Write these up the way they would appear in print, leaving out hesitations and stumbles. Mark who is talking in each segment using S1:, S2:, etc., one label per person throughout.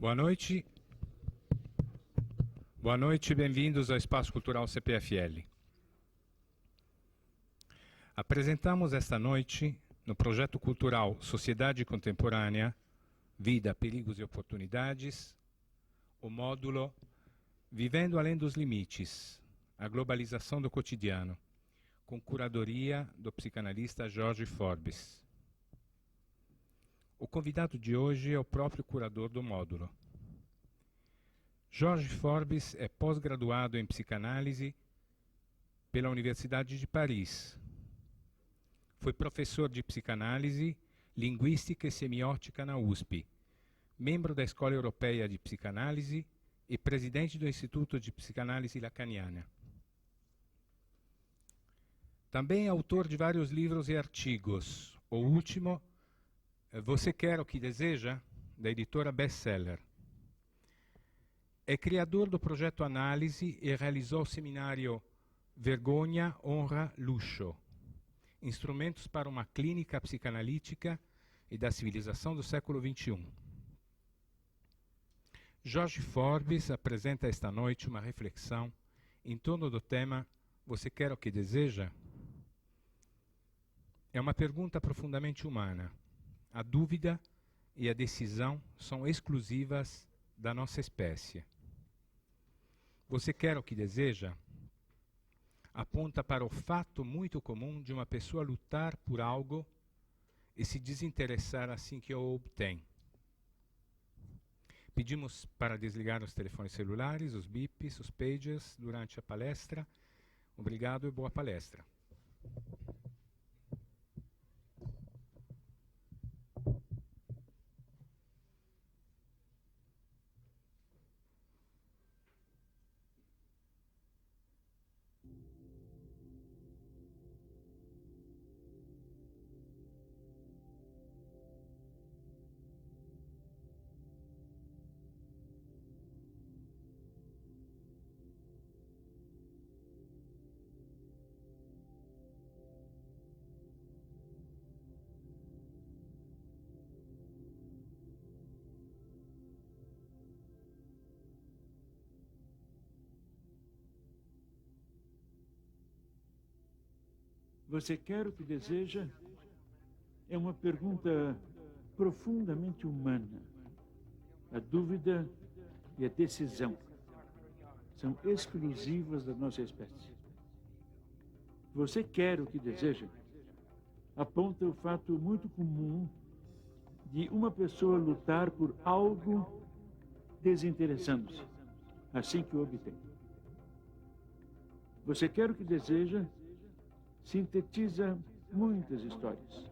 S1: Boa noite e bem-vindos ao Espaço Cultural CPFL. Apresentamos esta noite, no projeto cultural Sociedade Contemporânea, Vida, Perigos e Oportunidades, o módulo Vivendo Além dos Limites, a globalização do cotidiano, com curadoria do psicanalista Jorge Forbes. O convidado de hoje é o próprio curador do módulo. Jorge Forbes é pós-graduado em psicanálise pela Universidade de Paris. Foi professor de psicanálise, linguística e semiótica na USP, membro da Escola Europeia de Psicanálise e presidente do Instituto de Psicanálise Lacaniana. Também é autor de vários livros e artigos. O último, Você Quer o que Deseja?, da editora Bestseller. É criador do projeto Análise e realizou o seminário Vergonha, Honra, Luxo, Instrumentos para uma Clínica Psicanalítica e da Civilização do século XXI. Jorge Forbes apresenta esta noite uma reflexão em torno do tema Você Quer o que Deseja? É uma pergunta profundamente humana. A dúvida e a decisão são exclusivas da nossa espécie. Você quer o que deseja? Aponta para o fato muito comum de uma pessoa lutar por algo e se desinteressar assim que o obtém. Pedimos para desligar os telefones celulares, os bips, os pagers durante a palestra. Obrigado e boa palestra.
S2: Você quer o que deseja? É uma pergunta profundamente humana. A dúvida e a decisão são exclusivas da nossa espécie. Você quer o que deseja? Aponta o fato muito comum de uma pessoa lutar por algo desinteressando-se, assim que o obtém. Você quer o que deseja? Sintetiza muitas histórias.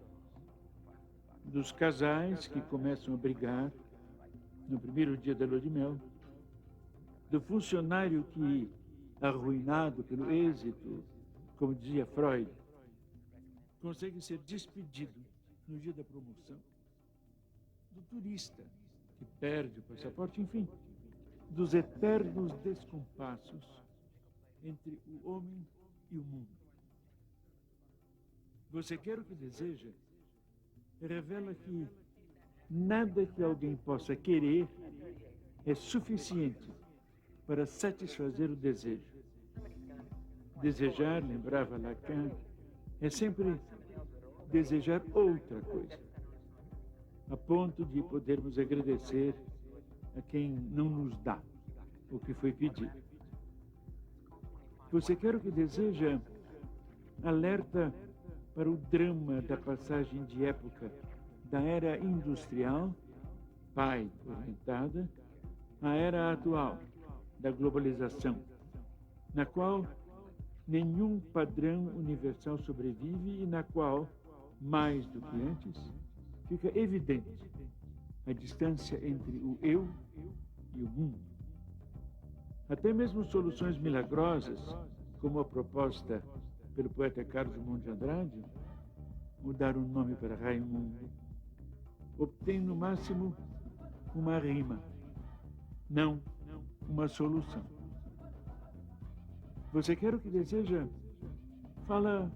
S2: Dos casais que começam a brigar no primeiro dia da lua de mel, do funcionário que, arruinado pelo êxito, como dizia Freud, consegue ser despedido no dia da promoção, do turista que perde o passaporte, enfim, dos eternos descompassos entre o homem e o mundo. Você quer o que deseja? Revela que nada que alguém possa querer é suficiente para satisfazer o desejo. Desejar, lembrava Lacan, é sempre desejar outra coisa, a ponto de podermos agradecer a quem não nos dá o que foi pedido. Você quer o que deseja? Alerta para o drama da passagem de época da era industrial, pai orientada, à era atual da globalização, na qual nenhum padrão universal sobrevive e na qual, mais do que antes, fica evidente a distância entre o eu e o mundo. Até mesmo soluções milagrosas, como a proposta pelo poeta Carlos Drummond de Andrade, mudar o nome para Raimundo, obtém no máximo uma rima, não uma solução. Você quer o que deseja? Fala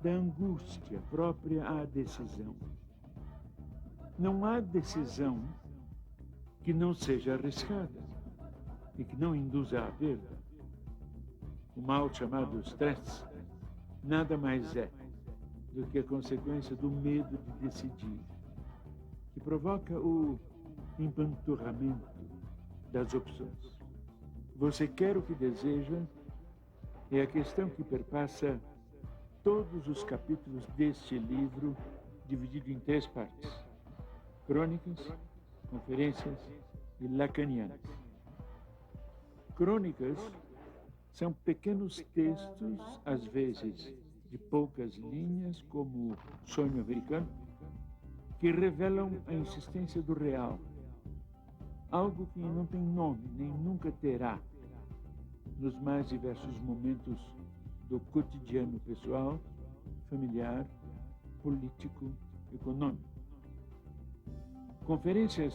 S2: da angústia própria à decisão. Não há decisão que não seja arriscada e que não induza à perda. O mal chamado stress nada mais é do que a consequência do medo de decidir, que provoca o empanturramento das opções. Você quer o que deseja é a questão que perpassa todos os capítulos deste livro, dividido em 3 partes: crônicas, conferências e lacanianas. Crônicas são pequenos textos, às vezes de poucas linhas, como Sonho Americano, que revelam a insistência do real, algo que não tem nome nem nunca terá nos mais diversos momentos do cotidiano pessoal, familiar, político, econômico. Conferências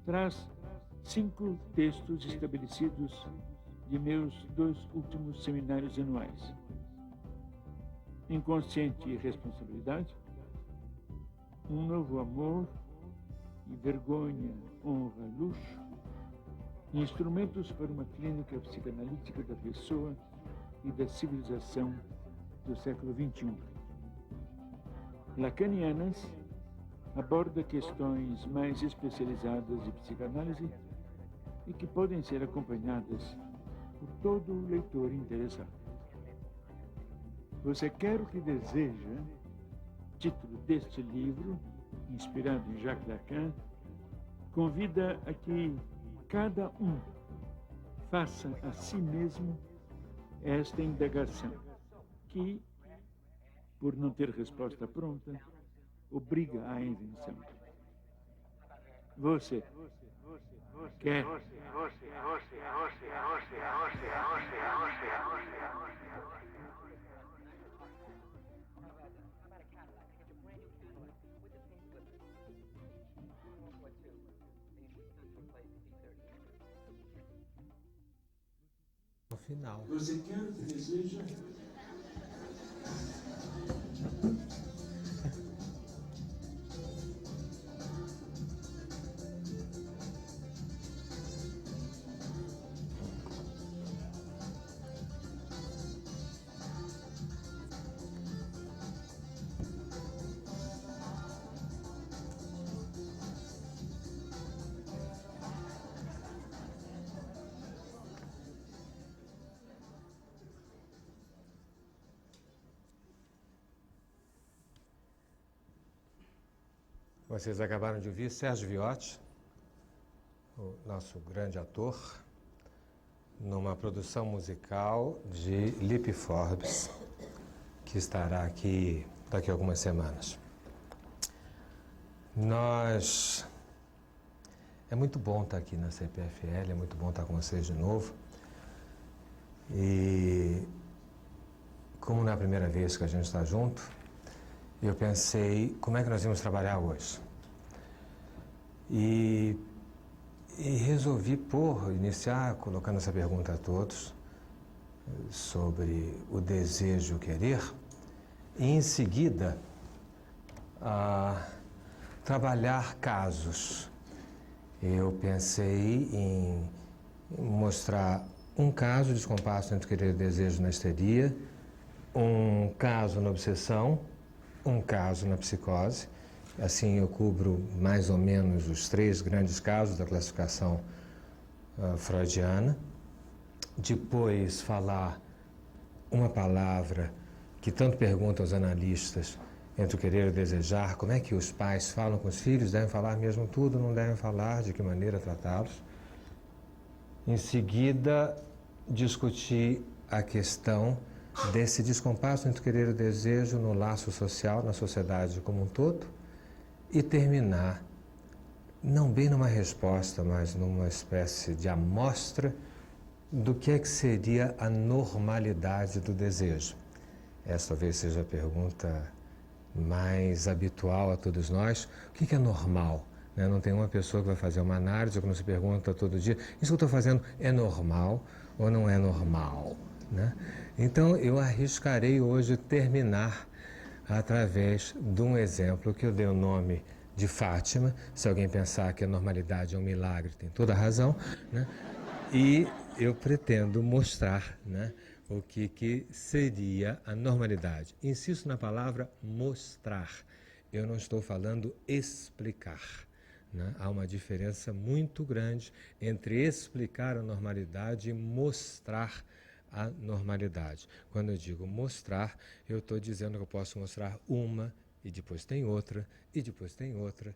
S2: traz 5 textos estabelecidos de meus 2 últimos seminários anuais: Inconsciente e Responsabilidade, Um Novo Amor e Vergonha, Honra, Luxo, Instrumentos para uma Clínica Psicanalítica da Pessoa e da Civilização do século XXI. Lacanianas aborda questões mais especializadas de psicanálise e que podem ser acompanhadas por todo leitor interessado. Você quer o que deseja, título deste livro, inspirado em Jacques Lacan, convida a que cada um faça a si mesmo esta indagação, que, por não ter resposta pronta, obriga à invenção. Você quer?
S3: No final.
S2: Você quer o que deseja?
S3: Vocês acabaram de ouvir Sérgio Viotti, o nosso grande ator, numa produção musical de Lipe Forbes, que estará aqui daqui a algumas semanas. É muito bom estar aqui na CPFL, é muito bom estar com vocês de novo. E como não é a primeira vez que a gente está junto, eu pensei, como é que nós íamos trabalhar hoje? E resolvi iniciar colocando essa pergunta a todos sobre o desejo querer e em seguida trabalhar casos. Eu pensei em mostrar um caso de descompasso entre querer e desejo na histeria, um caso na obsessão, um caso na psicose. Assim eu cubro mais ou menos os 3 grandes casos da classificação freudiana. Depois falar uma palavra que tanto perguntam os analistas entre o querer e o desejar, como é que os pais falam com os filhos, devem falar mesmo tudo, não devem falar, de que maneira tratá-los. Em seguida, discutir a questão desse descompasso entre o querer e o desejo no laço social, na sociedade como um todo, e terminar, não bem numa resposta, mas numa espécie de amostra do que é que seria a normalidade do desejo. Essa talvez seja a pergunta mais habitual a todos nós. O que é normal? Não tem uma pessoa que vai fazer uma análise que não se pergunta todo dia, isso que eu estou fazendo é normal ou não é normal? Então eu arriscarei hoje terminar através de um exemplo que eu dei o nome de Fátima. Se alguém pensar que a normalidade é um milagre, tem toda a razão, né? E eu pretendo mostrar, né, o que seria a normalidade. Insisto na palavra mostrar. Eu não estou falando explicar, né? Há uma diferença muito grande entre explicar a normalidade e mostrar a normalidade. Quando eu digo mostrar, eu estou dizendo que eu posso mostrar uma, e depois tem outra, e depois tem outra,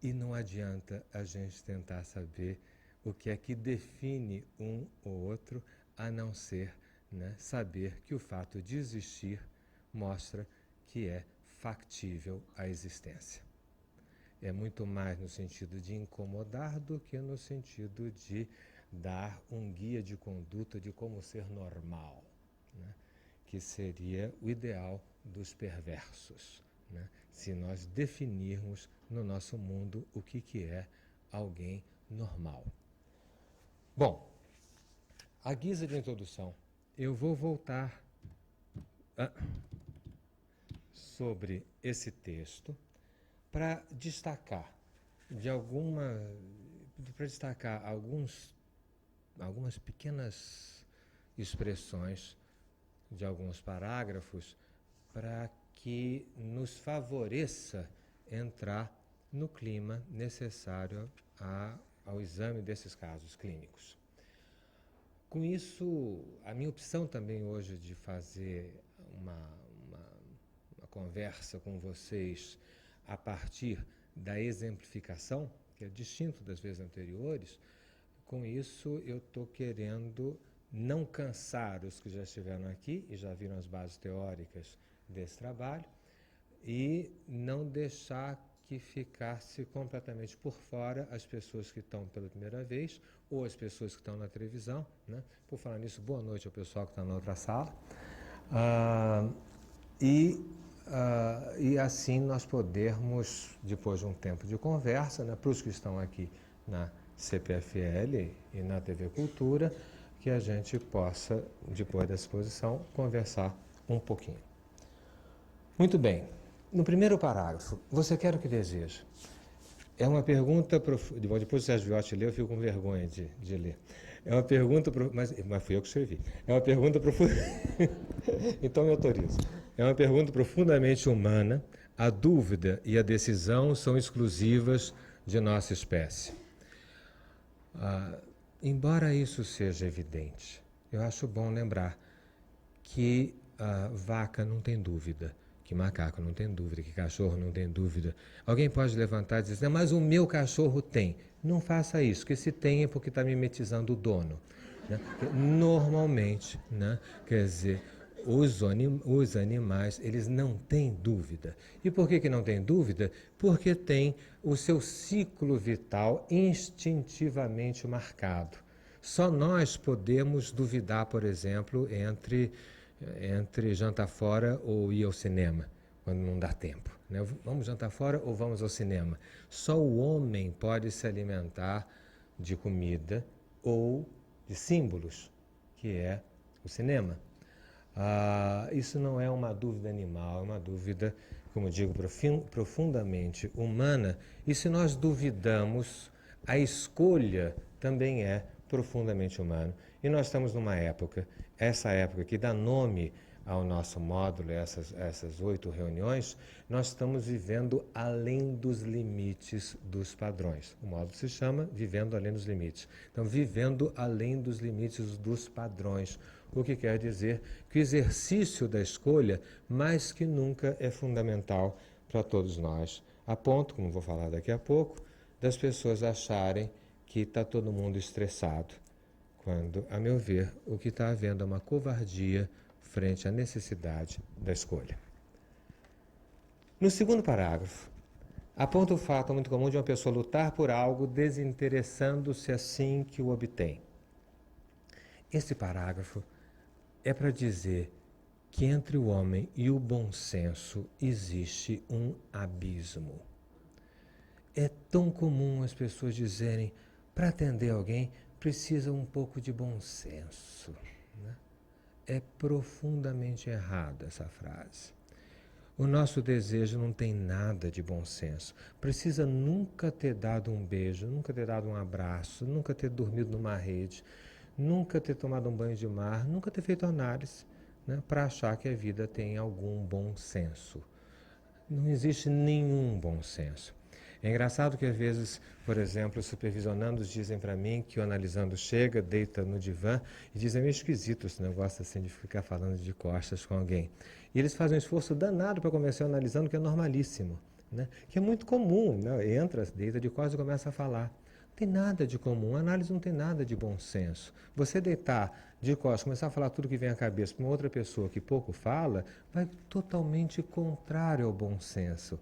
S3: e não adianta a gente tentar saber o que é que define um ou outro, a não ser, né, saber que o fato de existir mostra que é factível a existência. É muito mais no sentido de incomodar do que no sentido de dar um guia de conduta de como ser normal, né? Que seria o ideal dos perversos, né? Se nós definirmos no nosso mundo o que é alguém normal. Bom, à guisa de introdução, eu vou voltar sobre esse texto para destacar algumas pequenas expressões de alguns parágrafos para que nos favoreça entrar no clima necessário ao exame desses casos clínicos. Com isso, a minha opção também hoje de fazer uma conversa com vocês a partir da exemplificação, que é distinto das vezes anteriores, com isso eu estou querendo não cansar os que já estiveram aqui e já viram as bases teóricas desse trabalho e não deixar que ficasse completamente por fora as pessoas que estão pela primeira vez ou as pessoas que estão na televisão, né? Por falar nisso, boa noite ao pessoal que está na outra sala. E assim nós podermos, depois de um tempo de conversa, né, para os que estão aqui na CPFL e na TV Cultura, que a gente possa, depois da exposição, conversar um pouquinho. Muito bem. No primeiro parágrafo, você quer o que deseja? É uma pergunta profunda. Depois o Sérgio Viotti lê, eu fico com vergonha de ler. É uma pergunta, mas fui eu que escrevi. É uma pergunta profunda. Então me autorizo. É uma pergunta profundamente humana. A dúvida e a decisão são exclusivas de nossa espécie. Embora isso seja evidente, eu acho bom lembrar que vaca não tem dúvida, que macaco não tem dúvida, que cachorro não tem dúvida. Alguém pode levantar e dizer, mas o meu cachorro tem. Não faça isso, que se tem é porque está mimetizando o dono, né? Normalmente, né? Quer dizer, os animais, eles não têm dúvida. E por que não têm dúvida? Porque tem o seu ciclo vital instintivamente marcado. Só nós podemos duvidar, por exemplo, entre jantar fora ou ir ao cinema, quando não dá tempo, né? Vamos jantar fora ou vamos ao cinema? Só o homem pode se alimentar de comida ou de símbolos, que é o cinema. Isso não é uma dúvida animal, é uma dúvida, como digo, profundamente humana. E se nós duvidamos, a escolha também é profundamente humana. E nós estamos numa época, essa época que dá nome ao nosso módulo, essas 8 reuniões, nós estamos vivendo além dos limites dos padrões. O módulo se chama Vivendo Além dos Limites. Então, vivendo além dos limites dos padrões. O que quer dizer que o exercício da escolha, mais que nunca, é fundamental para todos nós. A ponto, como vou falar daqui a pouco, das pessoas acharem que está todo mundo estressado, quando, a meu ver, o que está havendo é uma covardia frente à necessidade da escolha. No segundo parágrafo, aponta o fato muito comum de uma pessoa lutar por algo desinteressando-se assim que o obtém. Esse parágrafo é para dizer que entre o homem e o bom senso existe um abismo. É tão comum as pessoas dizerem, para atender alguém, precisa um pouco de bom senso, né? É profundamente errada essa frase. O nosso desejo não tem nada de bom senso. Precisa nunca ter dado um beijo, nunca ter dado um abraço, nunca ter dormido numa rede, nunca ter tomado um banho de mar, nunca ter feito análise, né, para achar que a vida tem algum bom senso. Não existe nenhum bom senso. É engraçado que às vezes, por exemplo, os supervisionandos dizem para mim que o analisando chega, deita no divã e dizem, é meio esquisito esse negócio assim de ficar falando de costas com alguém. E eles fazem um esforço danado para convencer o analisando que é normalíssimo, né? Que é muito comum, né? Entra, deita de costas e começa a falar. Não tem nada de comum, a análise não tem nada de bom senso. Você deitar de costas, começar a falar tudo que vem à cabeça para uma outra pessoa que pouco fala, vai totalmente contrário ao bom senso.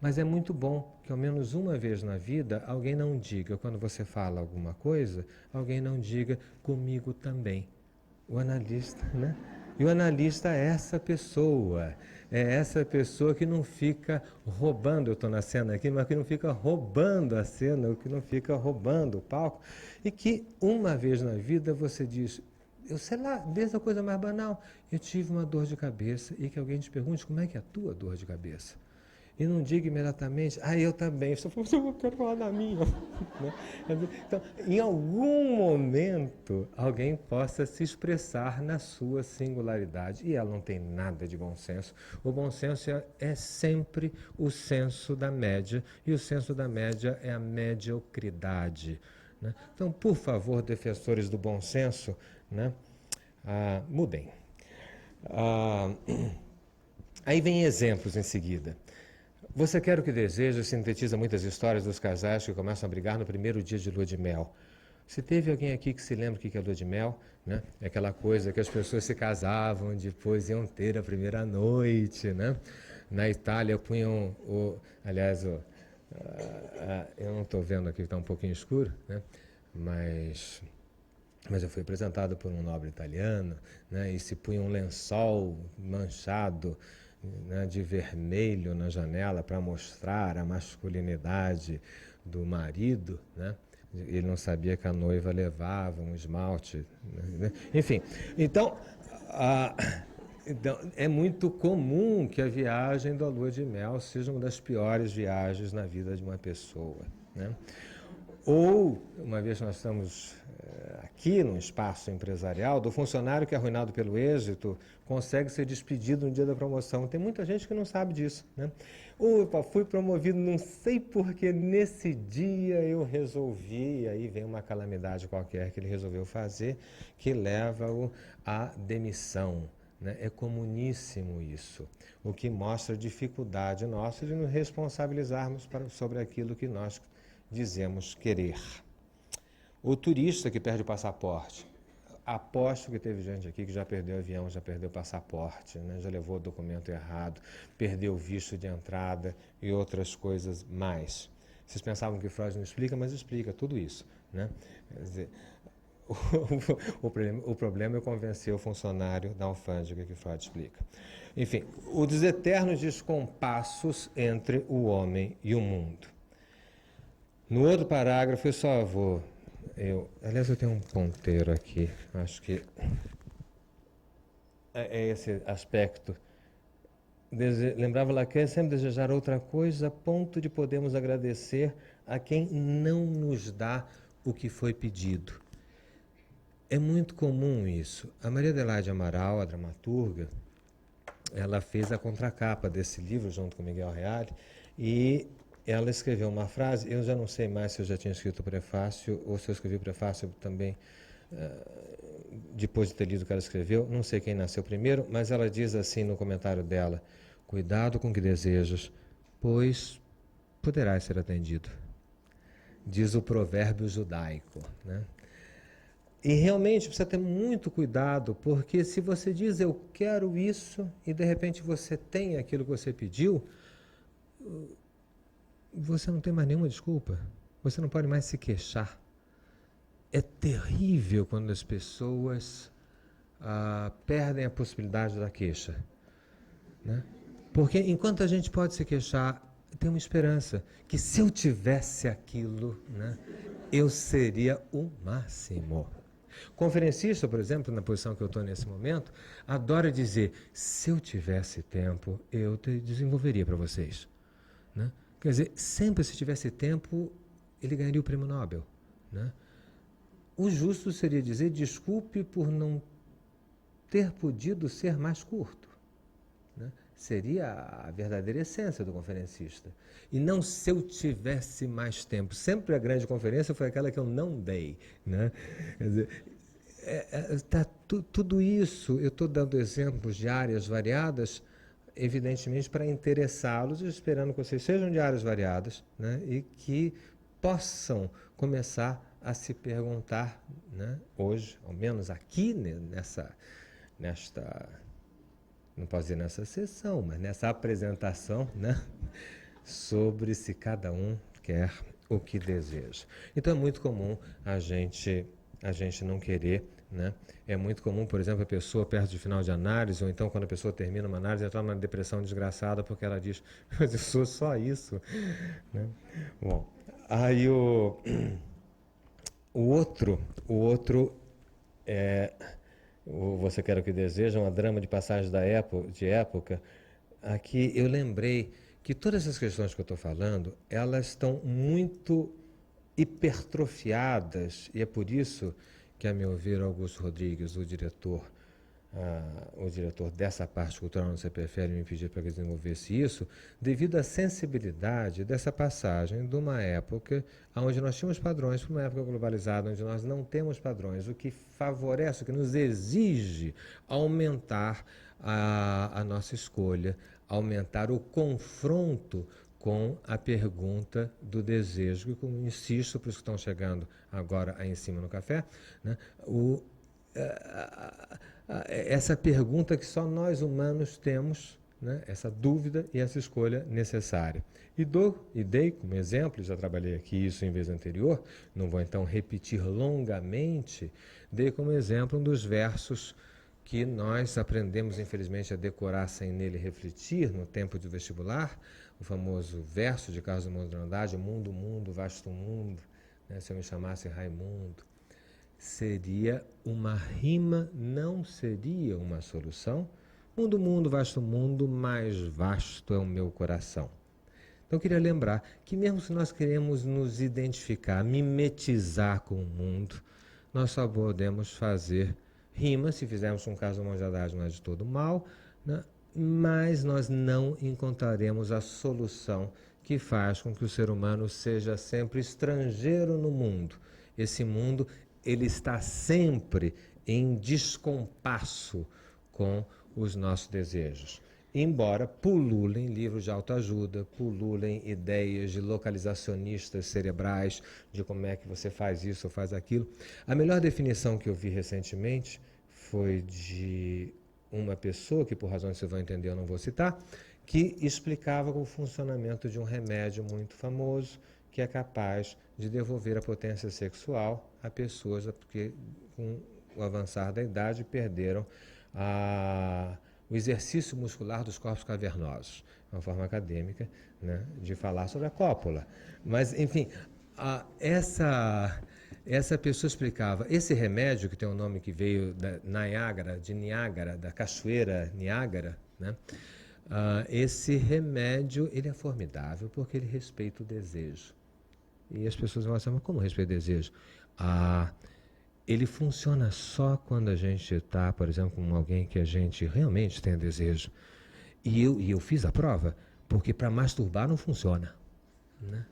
S3: Mas é muito bom que ao menos uma vez na vida alguém não diga, quando você fala alguma coisa, alguém não diga comigo também. O analista, né? E o analista é essa pessoa que não fica roubando, eu estou na cena aqui, mas que não fica roubando a cena, que não fica roubando o palco, e que uma vez na vida você diz, eu sei lá, desde a coisa mais banal, eu tive uma dor de cabeça, e que alguém te pergunte como é que é a tua dor de cabeça. E não diga imediatamente, eu também, eu quero falar da minha. Então, em algum momento, alguém possa se expressar na sua singularidade. E ela não tem nada de bom senso. O bom senso é sempre o senso da média, e o senso da média é a mediocridade, né? Então, por favor, defensores do bom senso, né, mudem. Aí vem exemplos em seguida. Você quer o que deseja sintetiza muitas histórias dos casais que começam a brigar no primeiro dia de lua de mel. Se teve alguém aqui que se lembra o que é lua de mel, né? É aquela coisa que as pessoas se casavam, depois iam ter a primeira noite, né? Na Itália punham eu não estou vendo aqui, está um pouquinho escuro, né? Mas eu fui apresentado por um nobre italiano, né? E se punha um lençol manchado, né, de vermelho na janela para mostrar a masculinidade do marido, né? Ele não sabia que a noiva levava um esmalte, né? Enfim, então é muito comum que a viagem da lua de mel seja uma das piores viagens na vida de uma pessoa, né? Ou, uma vez nós estamos aqui num espaço empresarial, do funcionário que é arruinado pelo êxito consegue ser despedido no dia da promoção. Tem muita gente que não sabe disso, né? Opa, fui promovido, não sei porque nesse dia eu resolvi, e aí vem uma calamidade qualquer que ele resolveu fazer, que leva-o à demissão, né? É comuníssimo isso, o que mostra a dificuldade nossa de nos responsabilizarmos sobre aquilo que nós dizemos querer. O turista que perde o passaporte. Aposto que teve gente aqui que já perdeu o avião, já perdeu o passaporte, né? Já levou o documento errado, perdeu o visto de entrada e outras coisas mais. Vocês pensavam que Freud não explica, mas explica tudo isso, né? Quer dizer, o problema é convencer o funcionário da alfândega que Freud explica. Enfim, os eternos descompassos entre o homem e o mundo. No outro parágrafo, eu só vou... Aliás, eu tenho um ponteiro aqui, acho que é esse aspecto. Lembrava Lacan sempre desejar outra coisa a ponto de podermos agradecer a quem não nos dá o que foi pedido. É muito comum isso. A Maria Adelaide Amaral, a dramaturga, ela fez a contracapa desse livro junto com Miguel Reale e ela escreveu uma frase, eu já não sei mais se eu já tinha escrito o prefácio ou se eu escrevi o prefácio também depois de ter lido o que ela escreveu, não sei quem nasceu primeiro, mas ela diz assim no comentário dela, cuidado com o que desejas, pois poderás ser atendido. Diz o provérbio judaico, né? E realmente precisa ter muito cuidado, porque se você diz eu quero isso e de repente você tem aquilo que você pediu, você não tem mais nenhuma desculpa, você não pode mais se queixar. É terrível quando as pessoas perdem a possibilidade da queixa, né? Porque enquanto a gente pode se queixar, tem uma esperança, que se eu tivesse aquilo, né, eu seria o máximo. Conferencista, por exemplo, na posição que eu estou nesse momento, adora dizer, se eu tivesse tempo, eu desenvolveria para vocês. Né? Quer dizer, sempre se tivesse tempo, ele ganharia o prêmio Nobel. Né? O justo seria dizer, desculpe por não ter podido ser mais curto. Né? Seria a verdadeira essência do conferencista. E não se eu tivesse mais tempo. Sempre a grande conferência foi aquela que eu não dei. Né? Quer dizer, tudo isso, eu estou dando exemplos de áreas variadas, evidentemente para interessá-los, esperando que vocês sejam de áreas variadas, né? E que possam começar a se perguntar, né? Hoje, ao menos aqui nesta, não posso dizer nessa sessão, mas nessa apresentação, né? Sobre se cada um quer o que deseja. Então é muito comum a gente não querer, né? É muito comum, por exemplo, a pessoa perto de final de análise, ou então quando a pessoa termina uma análise, entrar numa depressão desgraçada porque ela diz, mas eu sou só isso. Né? Bom, aí o outro é o Você Quer o que Deseja, uma drama de passagem de época. Aqui eu lembrei que todas essas questões que eu estou falando, elas estão muito hipertrofiadas, e é por isso que, a meu ver, Augusto Rodrigues, o diretor dessa parte cultural no CPFL, me pediu para que eu desenvolvesse isso, devido à sensibilidade dessa passagem de uma época onde nós tínhamos padrões, para uma época globalizada, onde nós não temos padrões, o que favorece, o que nos exige aumentar a nossa escolha, aumentar o confronto com a pergunta do desejo, que eu insisto para os que estão chegando agora aí em cima no café, né? Essa pergunta que só nós humanos temos, né? Essa dúvida e essa escolha necessária. E dei como exemplo, já trabalhei aqui isso em vez anterior, não vou então repetir longamente, dei como exemplo um dos versos que nós aprendemos, infelizmente, a decorar sem nele refletir no tempo de vestibular, o famoso verso de Carlos Drummond de Andrade, mundo, mundo, vasto mundo, né? Se eu me chamasse Raimundo. Seria uma rima, não seria uma solução. Mundo, mundo, vasto mundo, mais vasto é o meu coração. Então eu queria lembrar que mesmo se nós queremos nos identificar, mimetizar com o mundo, nós só podemos fazer rima, se fizermos um caso de Drummond de Andrade, não é de todo mal, né? Mas nós não encontraremos a solução que faz com que o ser humano seja sempre estrangeiro no mundo. Esse mundo, ele está sempre em descompasso com os nossos desejos. Embora pululem livros de autoajuda, pululem ideias de localizacionistas cerebrais, de como é que você faz isso ou faz aquilo. A melhor definição que eu vi recentemente foi de uma pessoa, que por razões que vocês vão entender eu não vou citar, que explicava o funcionamento de um remédio muito famoso, que é capaz de devolver a potência sexual a pessoas que, com o avançar da idade, perderam o exercício muscular dos corpos cavernosos. É uma forma acadêmica, né, de falar sobre a cópula. Mas, enfim, essa pessoa explicava, esse remédio, que tem um nome que veio de Niágara, da cachoeira Niágara, né? Esse remédio, ele é formidável porque ele respeita o desejo. E as pessoas vão dizer, mas como respeita o desejo? Ele funciona só quando a gente está, por exemplo, com alguém que a gente realmente tem desejo. E eu fiz a prova, porque para masturbar não funciona, né?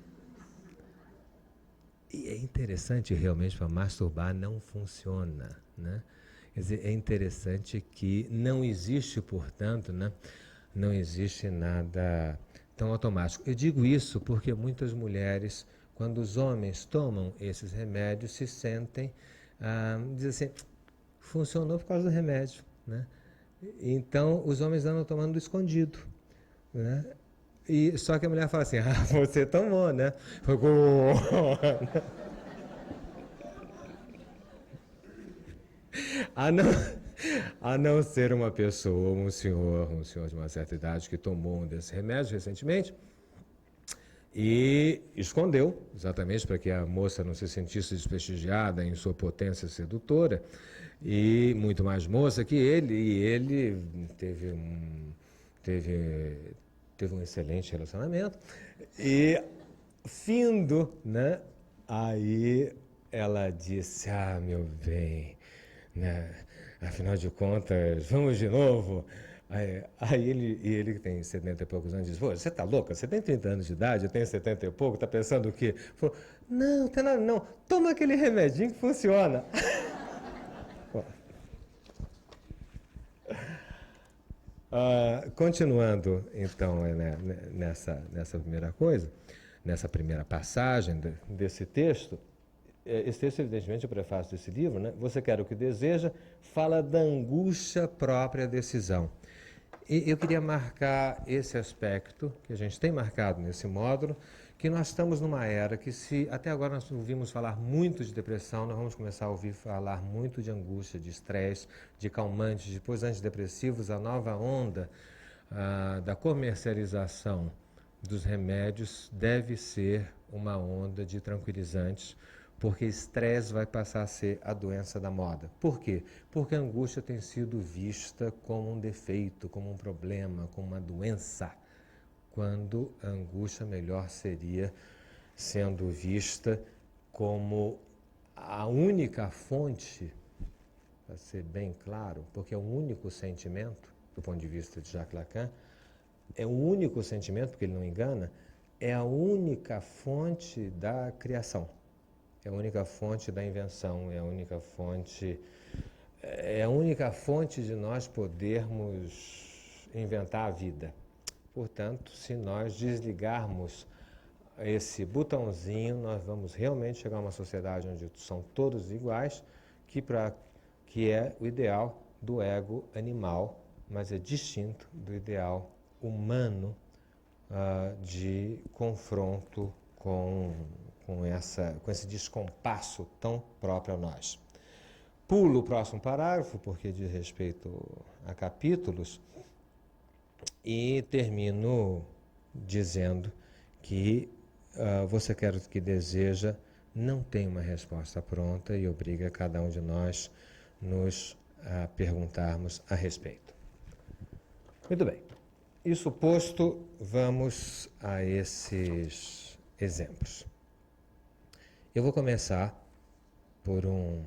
S3: E é interessante, realmente, para masturbar não funciona, né? Quer dizer, é interessante que não existe, portanto, né? Não existe nada tão automático. Eu digo isso porque muitas mulheres, quando os homens tomam esses remédios, se sentem, dizem assim, funcionou por causa do remédio, né? Então, os homens andam tomando escondido, né? E só que a mulher fala assim, você tomou, né? A não ser uma pessoa, um senhor de uma certa idade que tomou um desses remédios recentemente, e escondeu, exatamente para que a moça não se sentisse desprestigiada em sua potência sedutora, e muito mais moça que ele, e ele teve um excelente relacionamento, e findo, né, aí ela disse, meu bem, né, afinal de contas, vamos de novo. Aí ele que tem 70 e poucos anos, diz, pô, você tá louca? Você tem 30 anos de idade, eu tenho 70 e pouco, tá pensando o quê? Falou, não, tem nada não, toma aquele remedinho que funciona. Continuando, então, nessa primeira coisa, nessa primeira passagem desse texto, esse texto, evidentemente, é o prefácio desse livro, né? Você quer o que deseja, fala da angústia própria decisão. E eu queria marcar esse aspecto, que a gente tem marcado nesse módulo, que nós estamos numa era que, se até agora nós ouvimos falar muito de depressão, nós vamos começar a ouvir falar muito de angústia, de estresse, de calmantes, depois antidepressivos, a nova onda da comercialização dos remédios deve ser uma onda de tranquilizantes, porque estresse vai passar a ser a doença da moda. Por quê? Porque a angústia tem sido vista como um defeito, como um problema, como uma doença, quando a angústia melhor seria sendo vista como a única fonte, para ser bem claro, porque é o único sentimento, do ponto de vista de Jacques Lacan, é o único sentimento, porque ele não engana, é a única fonte da criação. É a única fonte da invenção, é a única fonte de nós podermos inventar a vida. Portanto, se nós desligarmos esse botãozinho, nós vamos realmente chegar a uma sociedade onde são todos iguais, que é o ideal do ego animal, mas é distinto do ideal humano de confronto com esse descompasso tão próprio a nós. Pulo o próximo parágrafo, porque diz respeito a capítulos, e termino dizendo que você quer o que deseja, não tem uma resposta pronta e obriga cada um de nós nos perguntarmos a respeito. Muito bem. Isso posto, vamos a esses exemplos. Eu vou começar por um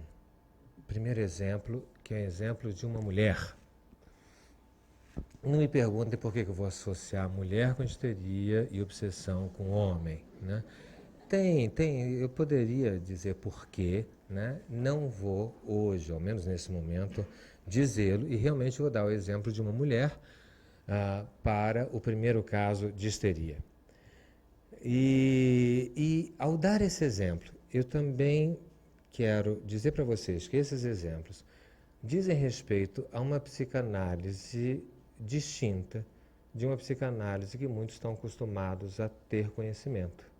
S3: primeiro exemplo, que é o exemplo de uma mulher. Não me perguntem por que eu vou associar mulher com histeria e obsessão com homem, né? Eu poderia dizer por quê, né? Não vou hoje, ao menos nesse momento, dizê-lo, e realmente vou dar o exemplo de uma mulher para o primeiro caso de histeria. E ao dar esse exemplo, eu também quero dizer para vocês que esses exemplos dizem respeito a uma psicanálise distinta de uma psicanálise que muitos estão acostumados a ter conhecimento.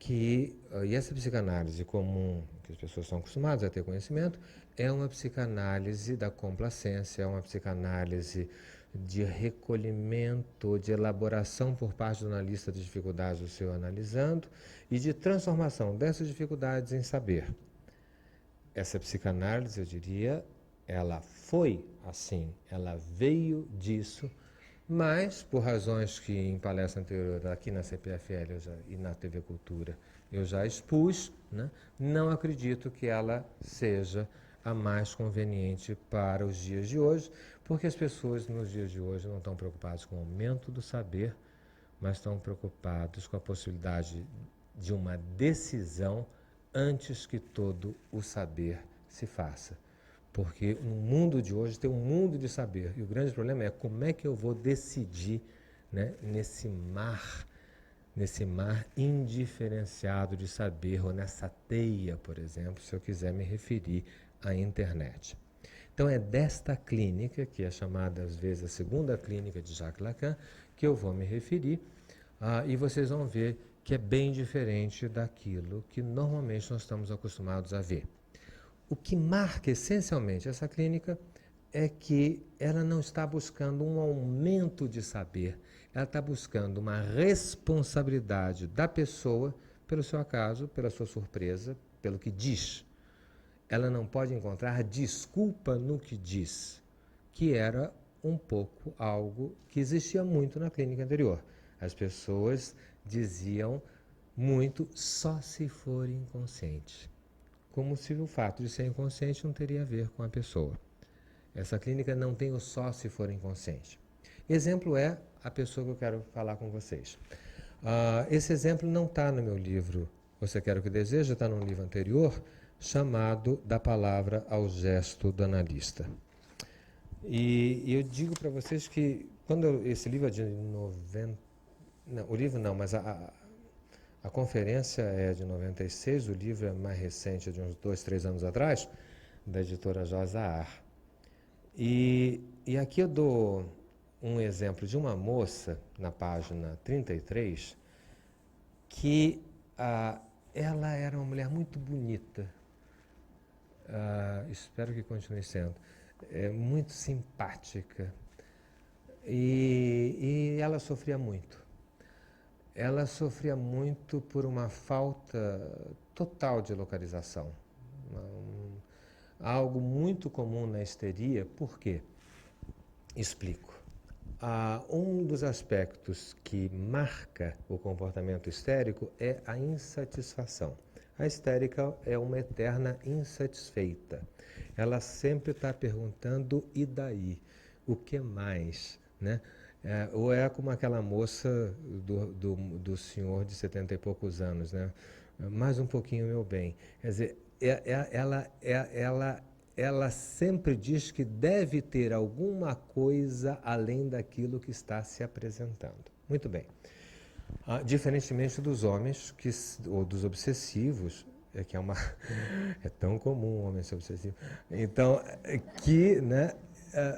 S3: E essa psicanálise comum, que as pessoas estão acostumadas a ter conhecimento, é uma psicanálise da complacência, é uma psicanálise de recolhimento, de elaboração por parte do analista de dificuldades do seu analisando e de transformação dessas dificuldades em saber. Essa psicanálise, eu diria, ela foi assim, ela veio disso, mas por razões que em palestra anterior aqui na CPFL e na TV Cultura eu já expus, né? Não acredito que ela seja a mais conveniente para os dias de hoje, porque as pessoas nos dias de hoje não estão preocupadas com o aumento do saber, mas estão preocupadas com a possibilidade de uma decisão antes que todo o saber se faça. Porque no mundo de hoje tem um mundo de saber, e o grande problema é como é que eu vou decidir, né, nesse mar indiferenciado de saber, ou nessa teia, por exemplo, se eu quiser me referir à internet. Então é desta clínica, que é chamada às vezes a segunda clínica de Jacques Lacan, que eu vou me referir, e vocês vão ver que é bem diferente daquilo que normalmente nós estamos acostumados a ver. O que marca essencialmente essa clínica é que ela não está buscando um aumento de saber, ela está buscando uma responsabilidade da pessoa pelo seu acaso, pela sua surpresa, pelo que diz. Ela não pode encontrar desculpa no que diz, que era um pouco algo que existia muito na clínica anterior. As pessoas diziam muito só se for inconsciente, como se o fato de ser inconsciente não teria a ver com a pessoa. Essa clínica não tem o só se for inconsciente. Exemplo é a pessoa que eu quero falar com vocês. Esse exemplo não está no meu livro Você Quer o que Deseja, está num livro anterior, chamado Da Palavra ao Gesto do Analista. E eu digo para vocês que, esse livro é de 90... Não, o livro não, mas a conferência é de 96, o livro é mais recente, de uns 2, 3 anos atrás, da editora Josaar. E aqui eu dou um exemplo de uma moça, na página 33, que ela era uma mulher muito bonita, espero que continue sendo, muito simpática, e ela sofria muito. Ela sofria muito por uma falta total de localização. Algo muito comum na histeria. Por quê? Explico. Um dos aspectos que marca o comportamento histérico é a insatisfação. A histérica é uma eterna insatisfeita. Ela sempre está perguntando, e daí? O que mais? Né? Ou é como aquela moça do senhor de 70 e poucos anos, né? Mais um pouquinho, meu bem. Quer dizer, ela sempre diz que deve ter alguma coisa além daquilo que está se apresentando. Muito bem. Diferentemente dos homens, ou dos obsessivos, que é é tão comum um homem ser obsessivo, então, que, né,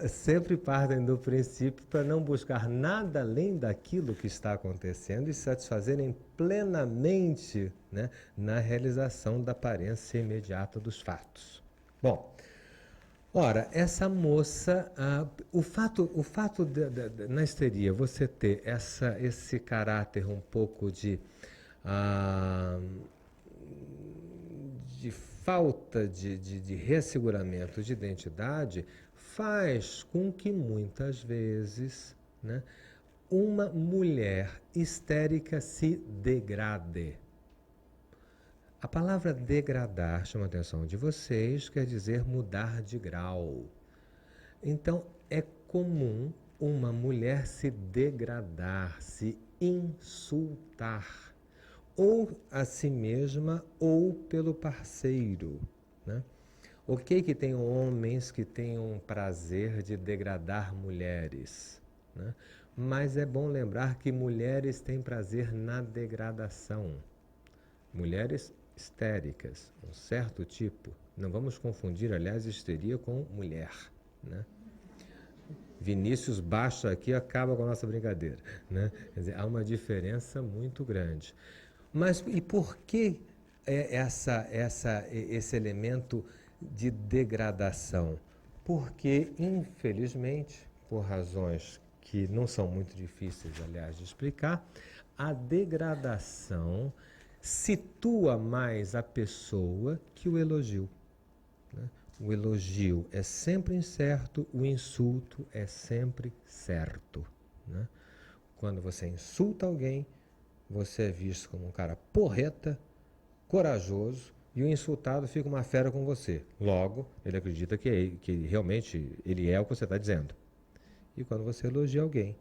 S3: sempre partem do princípio para não buscar nada além daquilo que está acontecendo e se satisfazerem plenamente, né, na realização da aparência imediata dos fatos. Bom, ora, essa moça, o fato na histeria você ter esse caráter um pouco de falta de resseguramento de identidade faz com que muitas vezes, né, uma mulher histérica se degrade. A palavra degradar, chama a atenção de vocês, quer dizer mudar de grau. Então, é comum uma mulher se degradar, se insultar, ou a si mesma ou pelo parceiro, né? Ok que tem homens que têm um prazer de degradar mulheres, né? Mas é bom lembrar que mulheres têm prazer na degradação. Mulheres histéricas, um certo tipo. Não vamos confundir, aliás, histeria com mulher, né? Vinícius baixa aqui acaba com a nossa brincadeira, né? Quer dizer, há uma diferença muito grande. Mas e por que esse elemento de degradação? Porque, infelizmente, por razões que não são muito difíceis, aliás, de explicar, a degradação situa mais a pessoa que o elogio, né? O elogio é sempre incerto, o insulto é sempre certo, né? Quando você insulta alguém, você é visto como um cara porreta, corajoso, e o insultado fica uma fera com você. Logo, ele acredita que realmente ele é o que você está dizendo. E quando você elogia alguém,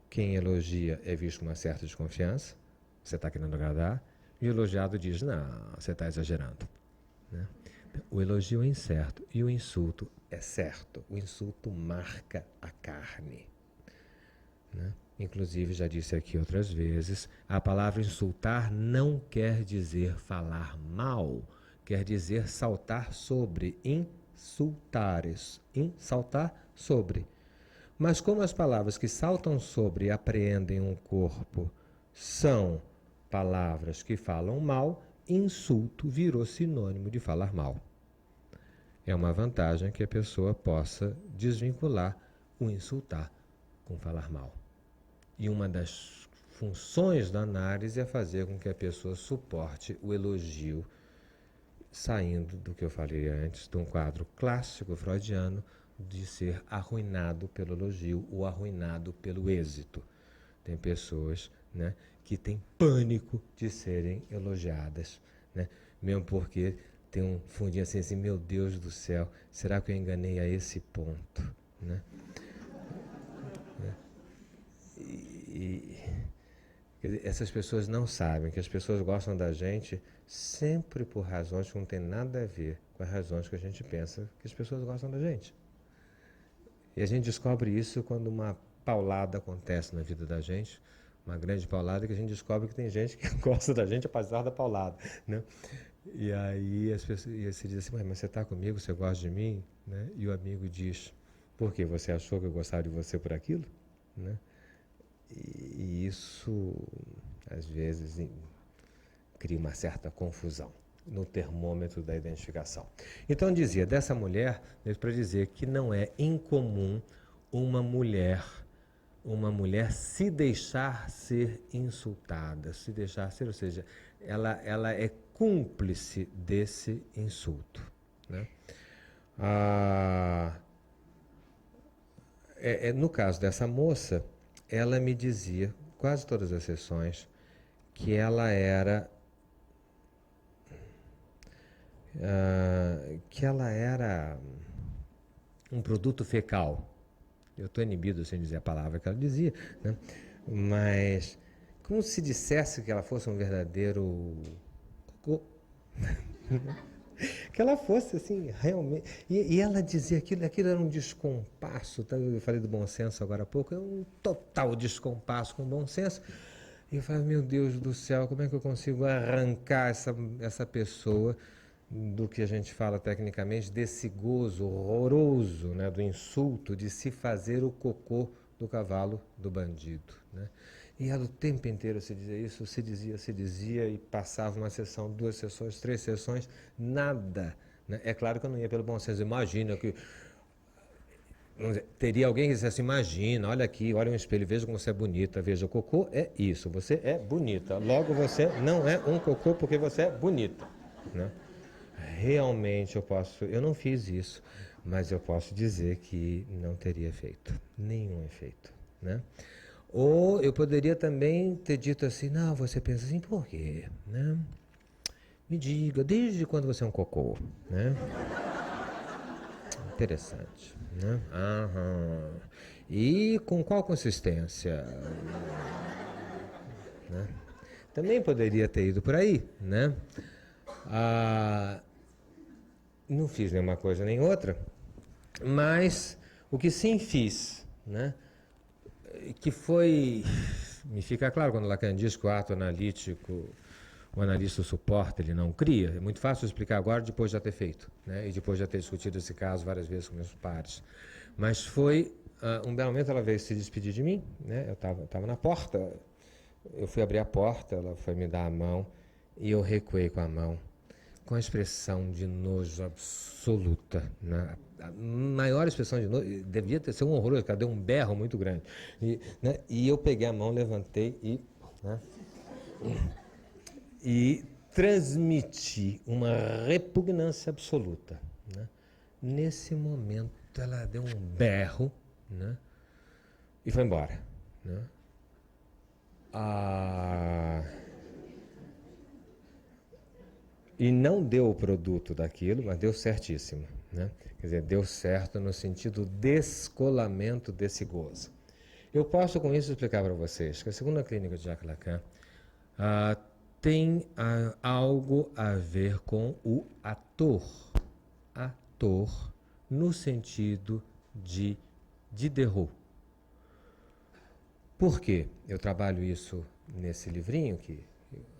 S3: quem elogia é visto com uma certa desconfiança, você está querendo agradar, e o elogiado diz, não, você está exagerando, né? O elogio é incerto e o insulto é certo. O insulto marca a carne, né? Inclusive, já disse aqui outras vezes, a palavra insultar não quer dizer falar mal, quer dizer saltar sobre, insultares, saltar sobre. Mas como as palavras que saltam sobre e apreendem um corpo são palavras que falam mal, insulto virou sinônimo de falar mal. é uma vantagem que a pessoa possa desvincular o insultar com falar mal. E uma das funções da análise é fazer com que a pessoa suporte o elogio, saindo do que eu falei antes, de um quadro clássico freudiano de ser arruinado pelo elogio ou arruinado pelo êxito. Tem pessoas, né, que têm pânico de serem elogiadas, né, mesmo porque tem um fundinho assim, meu Deus do céu, será que eu enganei a esse ponto? Né? Quer dizer, essas pessoas não sabem que as pessoas gostam da gente sempre por razões que não tem nada a ver com as razões que a gente pensa que as pessoas gostam da gente. E a gente descobre isso quando uma paulada acontece na vida da gente, uma grande paulada, que a gente descobre que tem gente que gosta da gente apesar da paulada, né? E aí as pessoas, e você diz assim, mas você está comigo, você gosta de mim? Né? E o amigo diz, por quê? Você achou que eu gostava de você por aquilo? Né? E isso, às vezes, cria uma certa confusão no termômetro da identificação. Então, dizia, dessa mulher, para dizer que não é incomum uma mulher se deixar ser insultada, se deixar ser, ou seja, ela é cúmplice desse insulto. Né? No caso dessa moça, ela me dizia, quase todas as sessões, que ela era um produto fecal. Eu estou inibido sem dizer a palavra que ela dizia, né? Mas como se dissesse que ela fosse um verdadeiro cocô. Que ela fosse assim, realmente. E ela dizia aquilo era um descompasso. Tá? Eu falei do bom senso agora há pouco, é um total descompasso com o bom senso. E eu falei, meu Deus do céu, como é que eu consigo arrancar essa pessoa do que a gente fala tecnicamente, desse gozo horroroso, né, do insulto, de se fazer o cocô do cavalo do bandido. Né? E ela o tempo inteiro se dizia isso, se dizia, e passava uma sessão, 2 sessões, 3 sessões, nada. Né? É claro que eu não ia pelo bom senso, imagina que... Teria alguém que dissesse, imagina, olha aqui, olha um espelho, veja como você é bonita, veja, o cocô é isso, você é bonita, logo você não é um cocô porque você é bonita. Né? Realmente eu não fiz isso, mas eu posso dizer que não teria efeito, nenhum efeito, né? Ou eu poderia também ter dito assim, não, você pensa assim, por quê? Né? Me diga, desde quando você é um cocô? Né? Interessante, né? Aham. E com qual consistência? Né? Também poderia ter ido por aí, né? Não fiz nenhuma coisa nem outra, mas o que sim fiz, né, que foi, me fica claro quando Lacan diz que o ato analítico, o analista suporta, ele não cria, é muito fácil explicar agora depois de já ter feito, né, e depois de já ter discutido esse caso várias vezes com meus pares, mas foi, um belo momento ela veio se despedir de mim, né, eu estava na porta, eu fui abrir a porta, ela foi me dar a mão e eu recuei com a mão, com a expressão de nojo absoluta, né? A maior expressão de nojo, devia ter sido um horroroso, porque ela deu um berro muito grande. Né? E eu peguei a mão, levantei e transmiti uma repugnância absoluta. Né? Nesse momento, ela deu um berro, né? E foi embora. Né? E não deu o produto daquilo, mas deu certíssimo. Né? Quer dizer, deu certo no sentido descolamento desse gozo. Eu posso com isso explicar para vocês que a segunda clínica de Jacques Lacan tem algo a ver com o ator. Ator no sentido de Diderot. Por quê? Eu trabalho isso nesse livrinho